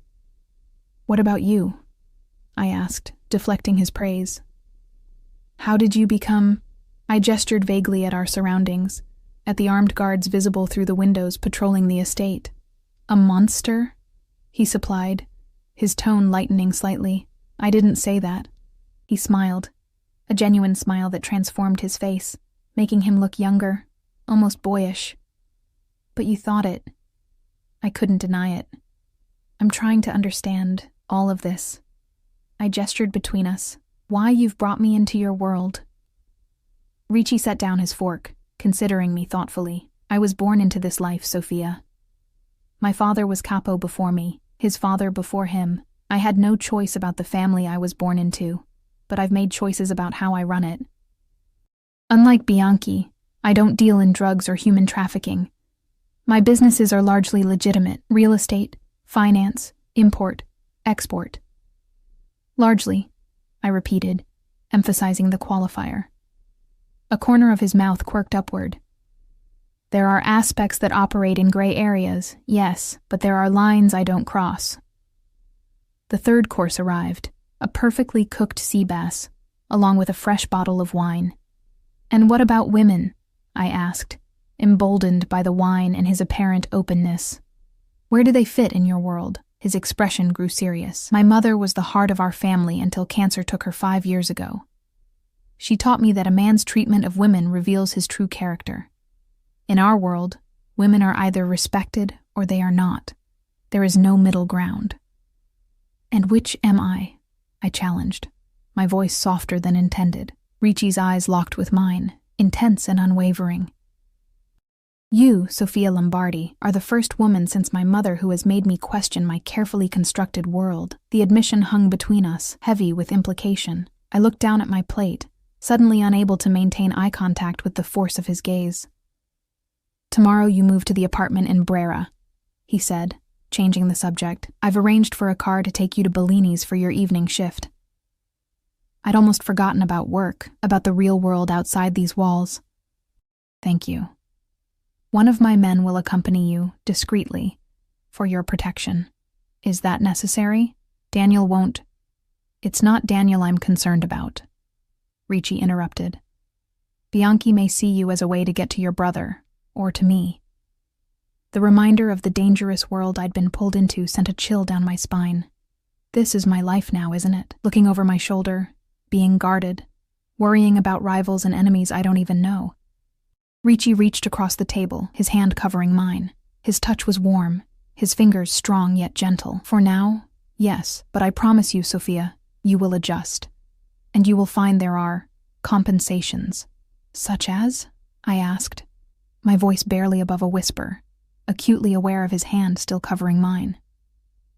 What about you? I asked, deflecting his praise. How did you become... I gestured vaguely at our surroundings, at the armed guards visible through the windows patrolling the estate. A monster? He supplied, his tone lightening slightly. I didn't say that. He smiled, a genuine smile that transformed his face, making him look younger, almost boyish. But you thought it. I couldn't deny it. I'm trying to understand all of this. I gestured between us. Why you've brought me into your world. Ricci set down his fork, considering me thoughtfully. I was born into this life, Sophia. My father was capo before me, his father before him. I had no choice about the family I was born into, but I've made choices about how I run it. Unlike Bianchi, I don't deal in drugs or human trafficking. My businesses are largely legitimate: real estate, finance, import, export. Largely, I repeated, emphasizing the qualifier. A corner of his mouth quirked upward. There are aspects that operate in gray areas, yes, but there are lines I don't cross. The third course arrived, a perfectly cooked sea bass, along with a fresh bottle of wine. And what about women? I asked, emboldened by the wine and his apparent openness. Where do they fit in your world? His expression grew serious. My mother was the heart of our family until cancer took her 5 years ago. She taught me that a man's treatment of women reveals his true character. In our world, women are either respected or they are not. There is no middle ground. And which am I? I challenged, my voice softer than intended. Ricci's eyes locked with mine, intense and unwavering. You, Sophia Lombardi, are the first woman since my mother who has made me question my carefully constructed world. The admission hung between us, heavy with implication. I looked down at my plate, suddenly unable to maintain eye contact with the force of his gaze. Tomorrow you move to the apartment in Brera, he said, changing the subject. I've arranged for a car to take you to Bellini's for your evening shift. I'd almost forgotten about work, about the real world outside these walls. Thank you. One of my men will accompany you, discreetly, for your protection. Is that necessary? Daniel won't. It's not Daniel I'm concerned about. Ricci interrupted. Bianchi may see you as a way to get to your brother, or to me. The reminder of the dangerous world I'd been pulled into sent a chill down my spine. This is my life now, isn't it? Looking over my shoulder, being guarded, worrying about rivals and enemies I don't even know. Ricci reached across the table, his hand covering mine. His touch was warm, his fingers strong yet gentle. For now, yes, but I promise you, Sophia, you will adjust. And you will find there are compensations. Such as? I asked, my voice barely above a whisper, acutely aware of his hand still covering mine.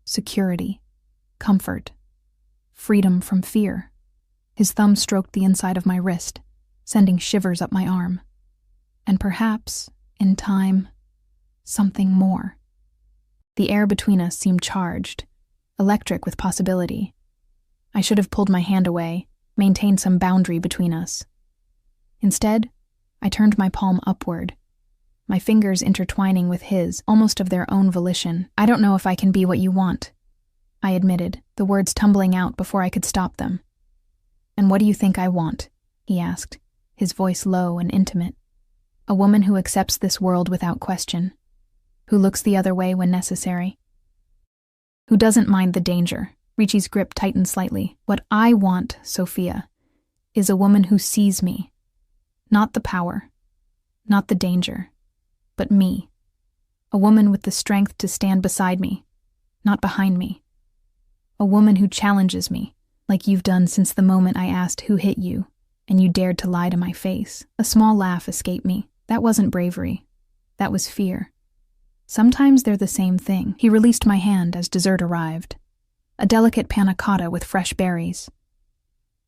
Security, comfort, freedom from fear. His thumb stroked the inside of my wrist, sending shivers up my arm. And perhaps, in time, something more. The air between us seemed charged, electric with possibility. I should have pulled my hand away, maintained some boundary between us. Instead, I turned my palm upward, my fingers intertwining with his, almost of their own volition. I don't know if I can be what you want, I admitted, the words tumbling out before I could stop them. And what do you think I want? He asked, his voice low and intimate. A woman who accepts this world without question, who looks the other way when necessary, who doesn't mind the danger. Ricci's grip tightened slightly. What I want, Sophia, is a woman who sees me. Not the power, not the danger, but me. A woman with the strength to stand beside me, not behind me. A woman who challenges me, like you've done since the moment I asked who hit you, and you dared to lie to my face. A small laugh escaped me. That wasn't bravery. That was fear. Sometimes they're the same thing. He released my hand as dessert arrived. A delicate panna cotta with fresh berries.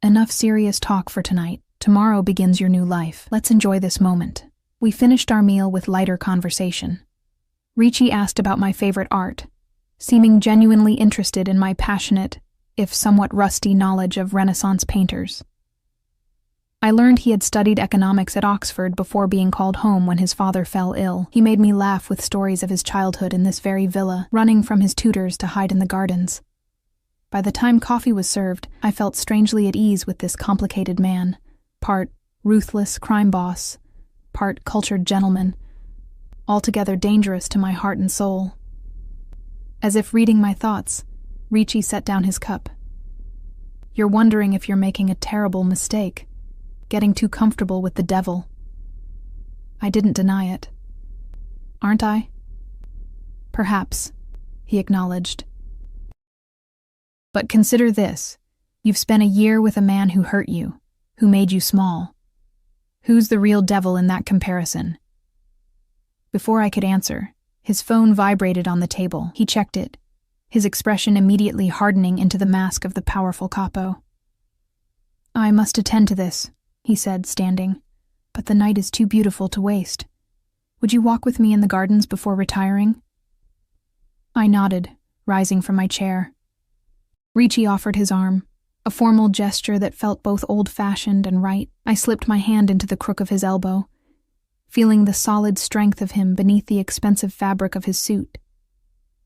Enough serious talk for tonight. Tomorrow begins your new life. Let's enjoy this moment. We finished our meal with lighter conversation. Ricci asked about my favorite art, seeming genuinely interested in my passionate, if somewhat rusty, knowledge of Renaissance painters. I learned he had studied economics at Oxford before being called home when his father fell ill. He made me laugh with stories of his childhood in this very villa, running from his tutors to hide in the gardens. By the time coffee was served, I felt strangely at ease with this complicated man, part ruthless crime boss, part cultured gentleman, altogether dangerous to my heart and soul. As if reading my thoughts, Ricci set down his cup. You're wondering if you're making a terrible mistake, getting too comfortable with the devil. I didn't deny it. Aren't I? Perhaps, he acknowledged. But consider this. You've spent a year with a man who hurt you, who made you small. Who's the real devil in that comparison? Before I could answer, his phone vibrated on the table. He checked it, his expression immediately hardening into the mask of the powerful capo. I must attend to this, he said, standing, but the night is too beautiful to waste. Would you walk with me in the gardens before retiring? I nodded, rising from my chair. Ricci offered his arm, a formal gesture that felt both old-fashioned and right. I slipped my hand into the crook of his elbow, feeling the solid strength of him beneath the expensive fabric of his suit.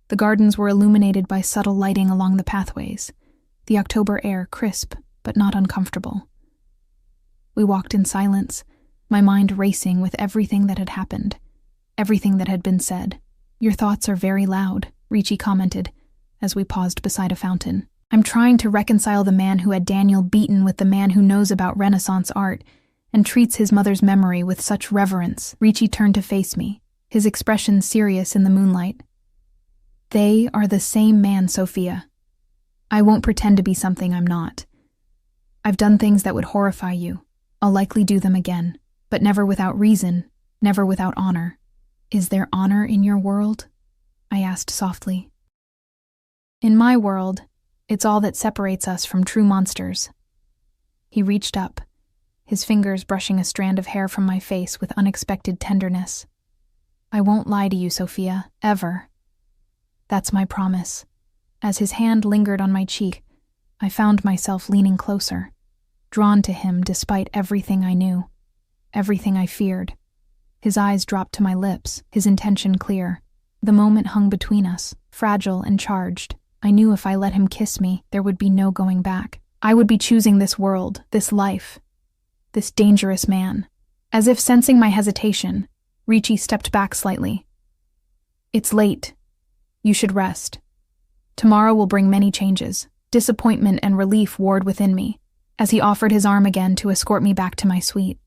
The gardens were illuminated by subtle lighting along the pathways, the October air crisp but not uncomfortable. We walked in silence, my mind racing with everything that had happened, everything that had been said. Your thoughts are very loud, Ricci commented, as we paused beside a fountain. I'm trying to reconcile the man who had Daniel beaten with the man who knows about Renaissance art and treats his mother's memory with such reverence. Ricci turned to face me, his expression serious in the moonlight. They are the same man, Sophia. I won't pretend to be something I'm not. I've done things that would horrify you. I'll likely do them again, but never without reason, never without honor. Is there honor in your world? I asked softly. In my world, it's all that separates us from true monsters. He reached up, his fingers brushing a strand of hair from my face with unexpected tenderness. I won't lie to you, Sophia, ever. That's my promise. As his hand lingered on my cheek, I found myself leaning closer, drawn to him despite everything I knew, everything I feared. His eyes dropped to my lips, his intention clear. The moment hung between us, fragile and charged. I knew if I let him kiss me, there would be no going back. I would be choosing this world, this life, this dangerous man. As if sensing my hesitation, Ricci stepped back slightly. "It's late. You should rest. Tomorrow will bring many changes." Disappointment and relief warred within me, as he offered his arm again to escort me back to my suite.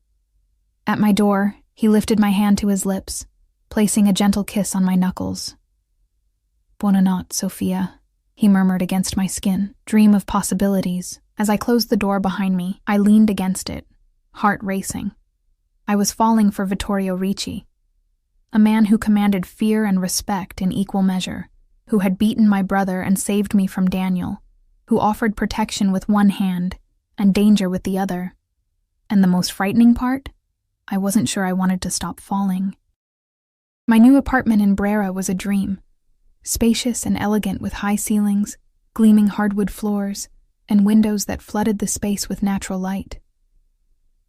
At my door, he lifted my hand to his lips, placing a gentle kiss on my knuckles. "Buonanotte, Sophia," he murmured against my skin. "Dream of possibilities." As I closed the door behind me, I leaned against it, heart racing. I was falling for Vittorio Ricci, a man who commanded fear and respect in equal measure, who had beaten my brother and saved me from Daniel, who offered protection with one hand and danger with the other. And the most frightening part? I wasn't sure I wanted to stop falling. My new apartment in Brera was a dream, spacious and elegant with high ceilings, gleaming hardwood floors, and windows that flooded the space with natural light.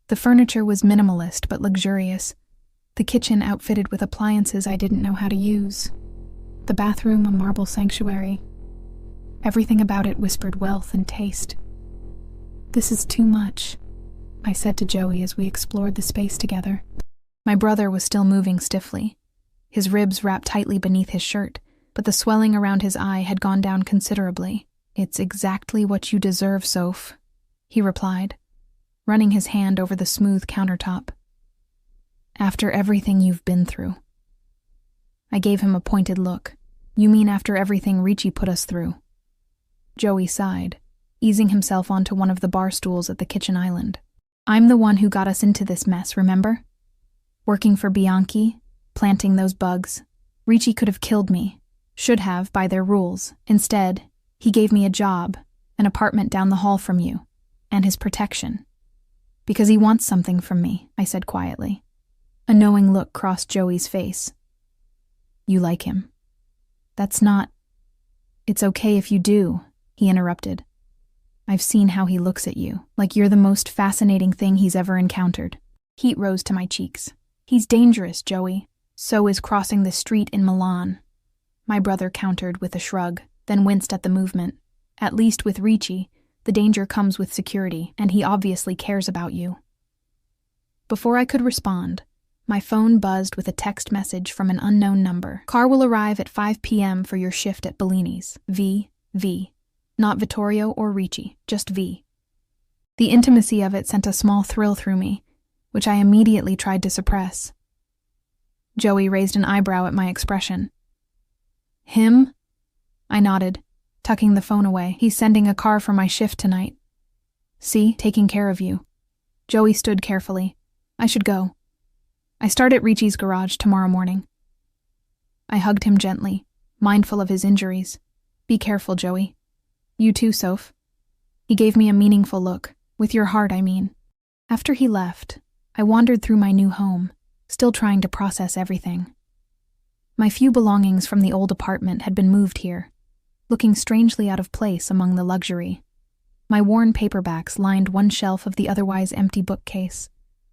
The furniture was minimalist but luxurious, the kitchen outfitted with appliances I didn't know how to use, the bathroom a marble sanctuary. Everything about it whispered wealth and taste. "This is too much," I said to Joey as we explored the space together. My brother was still moving stiffly, his ribs wrapped tightly beneath his shirt, but the swelling around his eye had gone down considerably. "It's exactly what you deserve, Soph," he replied, running his hand over the smooth countertop. "After everything you've been through." I gave him a pointed look. "You mean after everything Ricci put us through?" Joey sighed, easing himself onto one of the bar stools at the kitchen island. "I'm the one who got us into this mess, remember? Working for Bianchi, planting those bugs. Ricci could have killed me, should have by their rules. Instead, he gave me a job, an apartment down the hall from you, and his protection. Because he wants something from me," I said quietly. A knowing look crossed Joey's face. "You like him?" "That's not—" "It's okay if you do," he interrupted. "I've seen how he looks at you, like you're the most fascinating thing he's ever encountered." Heat rose to my cheeks. "He's dangerous, Joey. So is crossing the street in Milan." My brother countered with a shrug, then winced at the movement. "At least with Ricci, the danger comes with security, and he obviously cares about you." Before I could respond, my phone buzzed with a text message from an unknown number. "Car will arrive at 5 p.m. for your shift at Bellini's. V. Not Vittorio or Ricci, just V." The intimacy of it sent a small thrill through me, which I immediately tried to suppress. Joey raised an eyebrow at my expression. "Him?" I nodded, tucking the phone away. "He's sending a car for my shift tonight. See, taking care of you." Joey stood carefully. "I should go. I start at Ricci's garage tomorrow morning." I hugged him gently, mindful of his injuries. "Be careful, Joey. You too, Soph." He gave me a meaningful look. "With your heart, I mean." After he left, I wandered through my new home, still trying to process everything. My few belongings from the old apartment had been moved here, looking strangely out of place among the luxury. My worn paperbacks lined one shelf of the otherwise empty bookcase,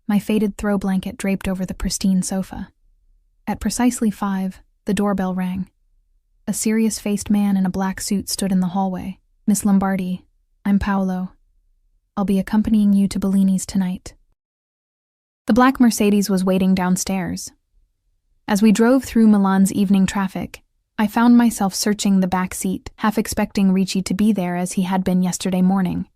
my faded throw blanket draped over the pristine sofa. At precisely 5, the doorbell rang. A serious-faced man in a black suit stood in the hallway. "Miss Lombardi, I'm Paolo. I'll be accompanying you to Bellini's tonight." The black Mercedes was waiting downstairs. As we drove through Milan's evening traffic, I found myself searching the back seat, half expecting Ricci to be there as he had been yesterday morning.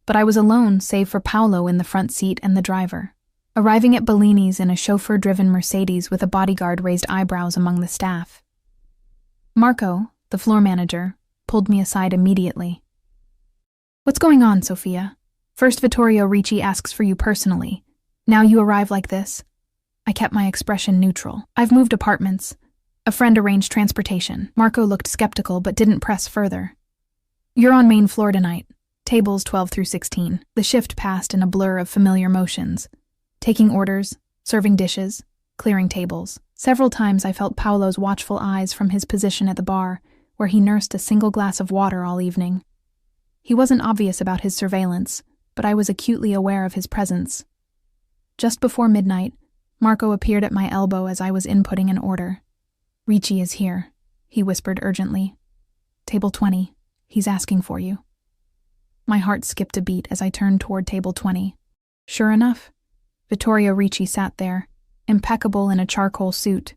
But I was alone, save for Paolo in the front seat and the driver. Arriving at Bellini's in a chauffeur-driven Mercedes with a bodyguard raised eyebrows among the staff. Marco, the floor manager, pulled me aside immediately. "What's going on, Sophia? First Vittorio Ricci asks for you personally. Now you arrive like this?" I kept my expression neutral. "I've moved apartments. A friend arranged transportation." Marco looked skeptical but didn't press further. "You're on main floor tonight. Tables 12 through 16. The shift passed in a blur of familiar motions. Taking orders, serving dishes, clearing tables. Several times I felt Paolo's watchful eyes from his position at the bar, where he nursed a single glass of water all evening. He wasn't obvious about his surveillance, but I was acutely aware of his presence. Just before midnight, Marco appeared at my elbow as I was inputting an order. "Ricci is here," he whispered urgently. "Table 20. He's asking for you." My heart skipped a beat as I turned toward table 20. Sure enough, Vittorio Ricci sat there, impeccable in a charcoal suit.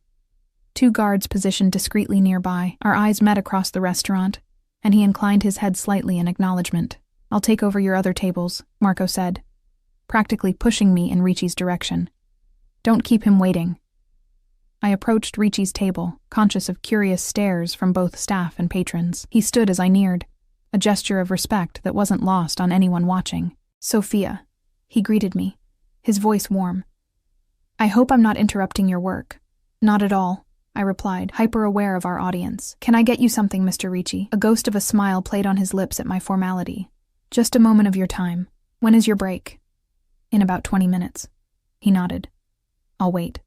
2 guards positioned discreetly nearby. Our eyes met across the restaurant, and he inclined his head slightly in acknowledgement. "I'll take over your other tables," Marco said, practically pushing me in Ricci's direction. "Don't keep him waiting." I approached Ricci's table, conscious of curious stares from both staff and patrons. He stood as I neared, a gesture of respect that wasn't lost on anyone watching. "Sophia," he greeted me, his voice warm. "I hope I'm not interrupting your work." "Not at all," I replied, hyper-aware of our audience. "Can I get you something, Mr. Ricci?" A ghost of a smile played on his lips at my formality. "Just a moment of your time. When is your break?" "In about 20 minutes. He nodded. "I'll wait."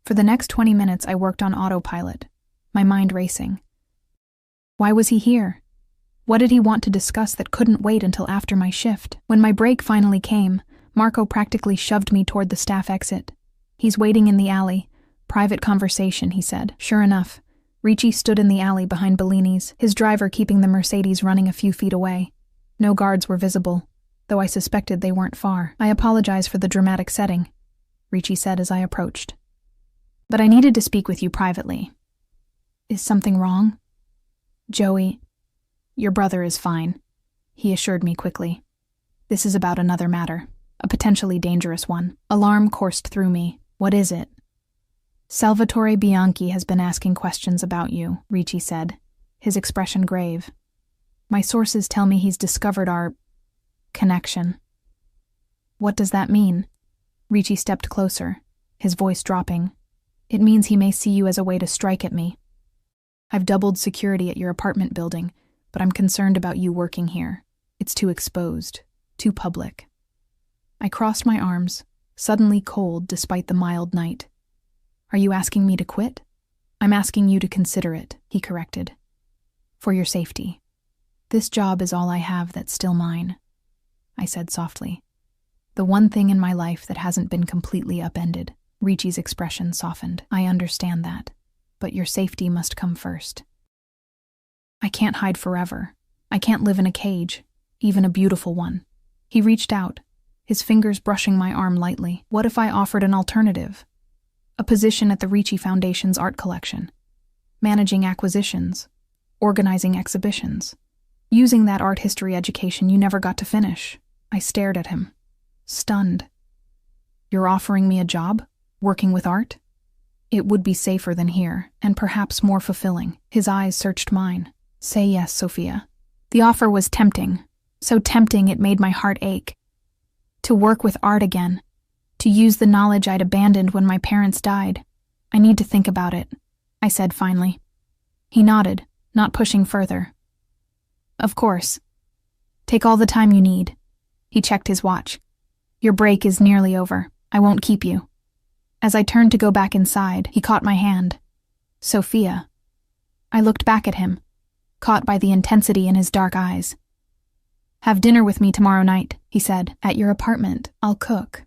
For the next 20 minutes I worked on autopilot, my mind racing. Why was he here? What did he want to discuss that couldn't wait until after my shift? When my break finally came, Marco practically shoved me toward the staff exit. "He's waiting in the alley. Private conversation," he said. Sure enough, Ricci stood in the alley behind Bellini's, his driver keeping the Mercedes running a few feet away. No guards were visible, though I suspected they weren't far. "I apologize for the dramatic setting," Ricci said as I approached. "But I needed to speak with you privately." "Is something wrong?" "Joey, your brother is fine," he assured me quickly. "This is about another matter, a potentially dangerous one." Alarm coursed through me. "What is it?" "Salvatore Bianchi has been asking questions about you," Ricci said, his expression grave. "My sources tell me he's discovered our connection." "What does that mean?" Ricci stepped closer, his voice dropping. "It means he may see you as a way to strike at me. I've doubled security at your apartment building, but I'm concerned about you working here. It's too exposed, too public." I crossed my arms, suddenly cold despite the mild night. "Are you asking me to quit?" "I'm asking you to consider it," he corrected. "For your safety. This job is all I have that's still mine," I said softly. "The one thing in my life that hasn't been completely upended." Ricci's expression softened. "I understand that, but your safety must come first. I can't hide forever. I can't live in a cage, even a beautiful one." He reached out, his fingers brushing my arm lightly. "What if I offered an alternative? A position at the Ricci Foundation's art collection, managing acquisitions, organizing exhibitions, using that art history education you never got to finish." I stared at him, stunned. "You're offering me a job, working with art? It would be safer than here, and perhaps more fulfilling." His eyes searched mine. "Say yes, Sophia." The offer was tempting, so tempting it made my heart ache. To work with art again, to use the knowledge I'd abandoned when my parents died. "I need to think about it," I said finally. He nodded, not pushing further. "Of course. Take all the time you need." He checked his watch. "Your break is nearly over. I won't keep you." As I turned to go back inside, he caught my hand. "Sophia." I looked back at him, caught by the intensity in his dark eyes. "Have dinner with me tomorrow night," he said. "At your apartment. I'll cook."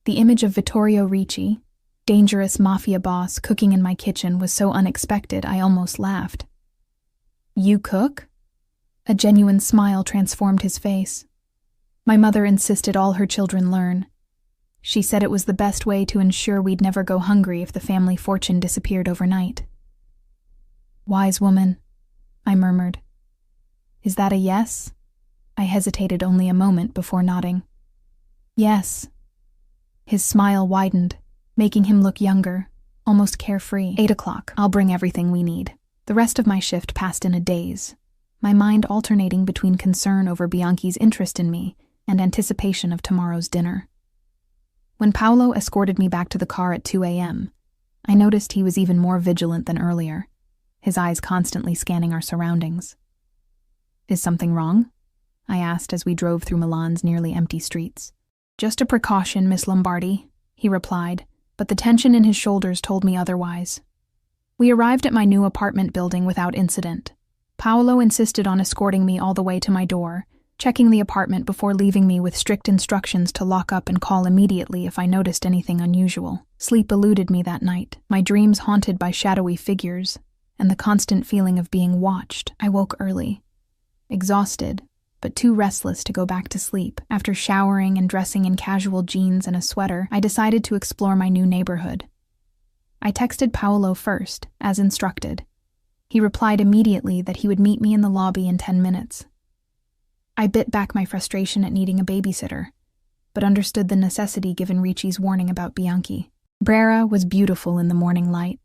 The image of Vittorio Ricci, dangerous Mafia boss, cooking in my kitchen was so unexpected I almost laughed. "You cook?" A genuine smile transformed his face. "My mother insisted all her children learn. She said it was the best way to ensure we'd never go hungry if the family fortune disappeared overnight." "Wise woman," I murmured. "Is that a yes?" I hesitated only a moment before nodding. "Yes." His smile widened, making him look younger, almost carefree. 8 o'clock. I'll bring everything we need." The rest of my shift passed in a daze, my mind alternating between concern over Bianchi's interest in me and anticipation of tomorrow's dinner. When Paolo escorted me back to the car at 2 a.m., I noticed he was even more vigilant than earlier, his eyes constantly scanning our surroundings. "Is something wrong?" I asked as we drove through Milan's nearly empty streets. "Just a precaution, Miss Lombardi," he replied, but the tension in his shoulders told me otherwise. We arrived at my new apartment building without incident. Paolo insisted on escorting me all the way to my door, checking the apartment before leaving me with strict instructions to lock up and call immediately if I noticed anything unusual. Sleep eluded me that night, my dreams haunted by shadowy figures, and the constant feeling of being watched. I woke early, exhausted, but too restless to go back to sleep. After showering and dressing in casual jeans and a sweater, I decided to explore my new neighborhood. I texted Paolo first, as instructed. He replied immediately that he would meet me in the lobby in 10 minutes. I bit back my frustration at needing a babysitter, but understood the necessity given Ricci's warning about Bianchi. Brera was beautiful in the morning light.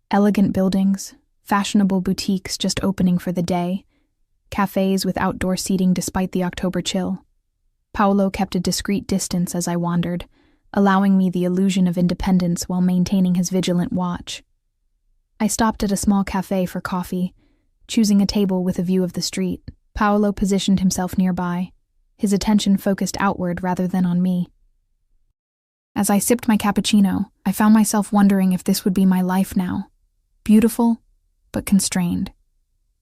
Elegant buildings, fashionable boutiques just opening for the day, cafes with outdoor seating despite the October chill. Paolo kept a discreet distance as I wandered, allowing me the illusion of independence while maintaining his vigilant watch. I stopped at a small cafe for coffee, choosing a table with a view of the street. Paolo positioned himself nearby, his attention focused outward rather than on me. As I sipped my cappuccino, I found myself wondering if this would be my life now. Beautiful, but constrained.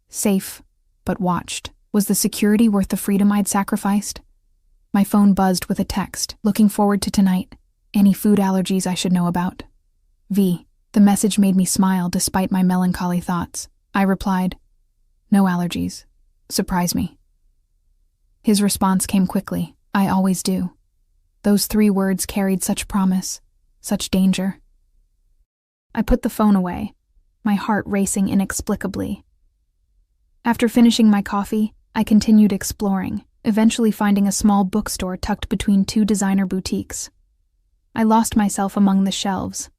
Safe, but watched. Was the security worth the freedom I'd sacrificed? My phone buzzed with a text. Looking forward to tonight. Any food allergies I should know about? V. The message made me smile despite my melancholy thoughts. I replied, no allergies. Surprise me. His response came quickly. I always do. Those 3 words carried such promise, such danger. I put the phone away, my heart racing inexplicably. After finishing my coffee, I continued exploring, eventually finding a small bookstore tucked between 2 designer boutiques. I lost myself among the shelves,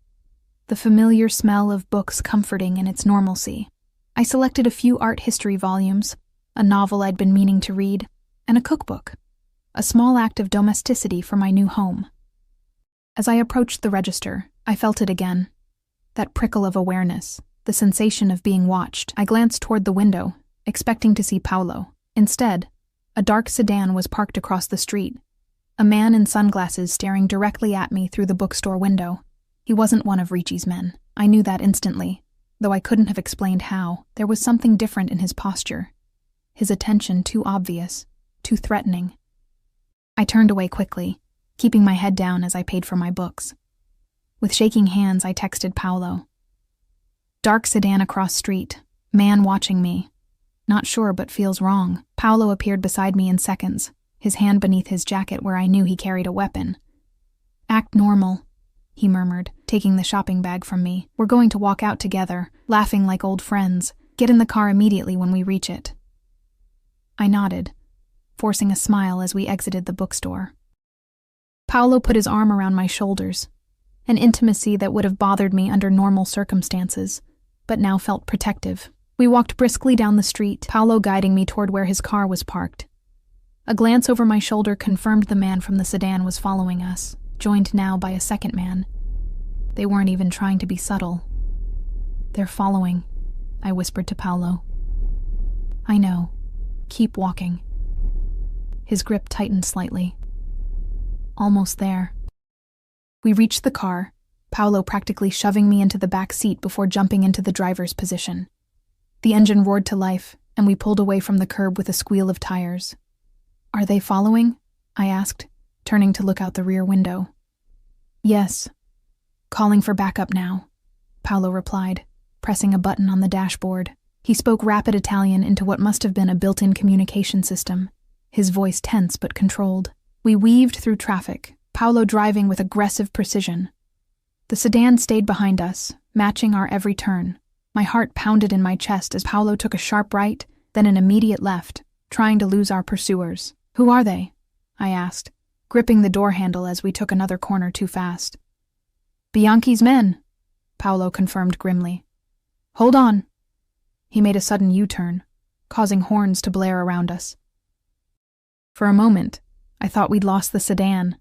the familiar smell of books comforting in its normalcy. I selected a few art history volumes, a novel I'd been meaning to read, and a cookbook, a small act of domesticity for my new home. As I approached the register, I felt it again, that prickle of awareness, the sensation of being watched. I glanced toward the window, expecting to see Paolo. Instead, a dark sedan was parked across the street, a man in sunglasses staring directly at me through the bookstore window. He wasn't one of Ricci's men. I knew that instantly, though I couldn't have explained how. There was something different in his posture, his attention too obvious, too threatening. I turned away quickly, keeping my head down as I paid for my books. With shaking hands, I texted Paolo. Dark sedan across street, man watching me. Not sure, but feels wrong. Paolo appeared beside me in seconds, his hand beneath his jacket where I knew he carried a weapon. Act normal, he murmured, taking the shopping bag from me. We're going to walk out together, laughing like old friends. Get in the car immediately when we reach it. I nodded, forcing a smile as we exited the bookstore. Paolo put his arm around my shoulders, an intimacy that would have bothered me under normal circumstances, but now felt protective. We walked briskly down the street, Paolo guiding me toward where his car was parked. A glance over my shoulder confirmed the man from the sedan was following us, joined now by a second man. They weren't even trying to be subtle. They're following, I whispered to Paolo. I know. Keep walking. His grip tightened slightly. Almost there. We reached the car, Paolo practically shoving me into the back seat before jumping into the driver's position. The engine roared to life, and we pulled away from the curb with a squeal of tires. Are they following? I asked, turning to look out the rear window. Yes. Calling for backup now, Paolo replied, pressing a button on the dashboard. He spoke rapid Italian into what must have been a built-in communication system, his voice tense but controlled. We weaved through traffic, Paolo driving with aggressive precision. The sedan stayed behind us, matching our every turn. My heart pounded in my chest as Paolo took a sharp right, then an immediate left, trying to lose our pursuers. Who are they? I asked, gripping the door handle as we took another corner too fast. Bianchi's men, Paolo confirmed grimly. Hold on. He made a sudden U-turn, causing horns to blare around us. For a moment, I thought we'd lost the sedan,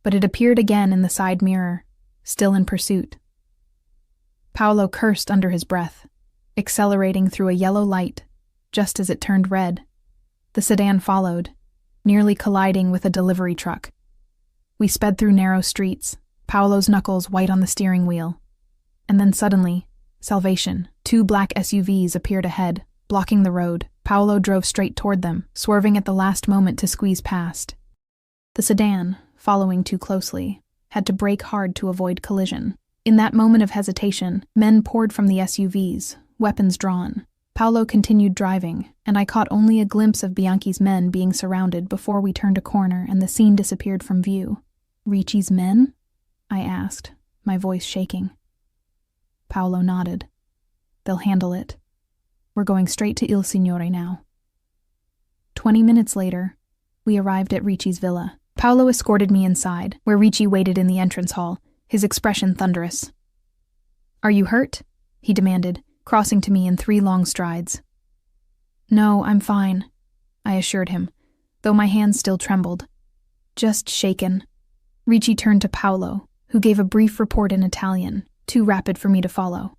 but it appeared again in the side mirror, still in pursuit. Paolo cursed under his breath, accelerating through a yellow light, just as it turned red. The sedan followed, nearly colliding with a delivery truck. We sped through narrow streets, Paolo's knuckles white on the steering wheel. And then suddenly, salvation. 2 black SUVs appeared ahead, blocking the road. Paolo drove straight toward them, swerving at the last moment to squeeze past. The sedan, following too closely, had to brake hard to avoid collision. In that moment of hesitation, men poured from the SUVs, weapons drawn. Paolo continued driving, and I caught only a glimpse of Bianchi's men being surrounded before we turned a corner and the scene disappeared from view. Ricci's men? I asked, my voice shaking. Paolo nodded. They'll handle it. We're going straight to Il Signore now. 20 minutes later, we arrived at Ricci's villa. Paolo escorted me inside, where Ricci waited in the entrance hall, his expression thunderous. Are you hurt? He demanded, crossing to me in 3 long strides. No, I'm fine, I assured him, though my hands still trembled. Just shaken. Ricci turned to Paolo, who gave a brief report in Italian, too rapid for me to follow.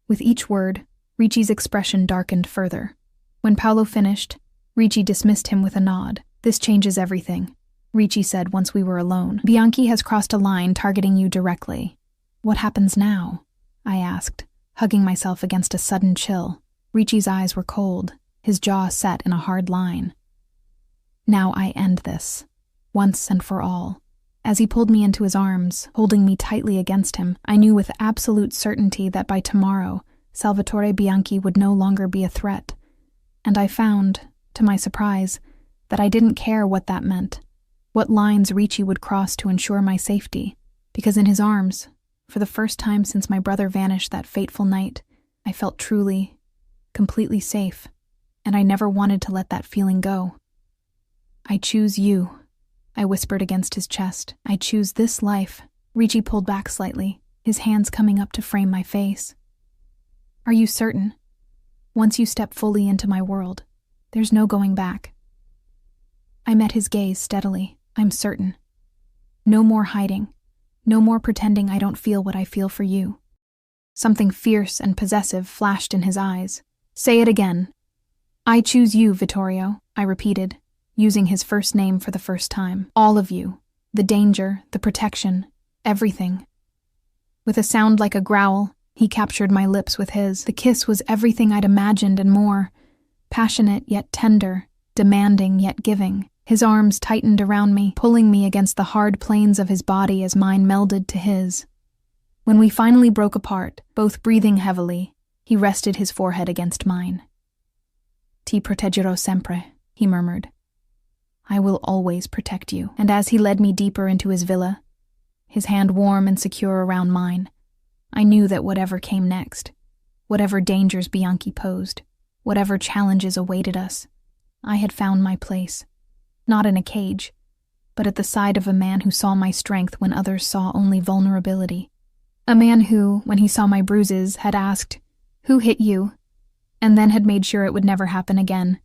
With each word, Ricci's expression darkened further. When Paolo finished, Ricci dismissed him with a nod. This changes everything, Ricci said once we were alone. Bianchi has crossed a line targeting you directly. What happens now? I asked, hugging myself against a sudden chill. Ricci's eyes were cold, his jaw set in a hard line. Now I end this, once and for all. As he pulled me into his arms, holding me tightly against him, I knew with absolute certainty that by tomorrow, Salvatore Bianchi would no longer be a threat. And I found, to my surprise, that I didn't care what that meant, what lines Ricci would cross to ensure my safety, because in his arms, for the first time since my brother vanished that fateful night, I felt truly, completely safe, and I never wanted to let that feeling go. I choose you, I whispered against his chest. I choose this life. Ricci pulled back slightly, his hands coming up to frame my face. Are you certain? Once you step fully into my world, there's no going back. I met his gaze steadily. I'm certain. No more hiding. No more pretending I don't feel what I feel for you. Something fierce and possessive flashed in his eyes. Say it again. I choose you, Vittorio, I repeated, using his first name for the first time. All of you. The danger, the protection, everything. With a sound like a growl, he captured my lips with his. The kiss was everything I'd imagined and more. Passionate yet tender, demanding yet giving. His arms tightened around me, pulling me against the hard planes of his body as mine melded to his. When we finally broke apart, both breathing heavily, he rested his forehead against mine. Ti proteggerò sempre, he murmured. I will always protect you. And as he led me deeper into his villa, his hand warm and secure around mine, I knew that whatever came next, whatever dangers Bianchi posed, whatever challenges awaited us, I had found my place. Not in a cage, but at the side of a man who saw my strength when others saw only vulnerability. A man who, when he saw my bruises, had asked, "Who hit you?" and then had made sure it would never happen again.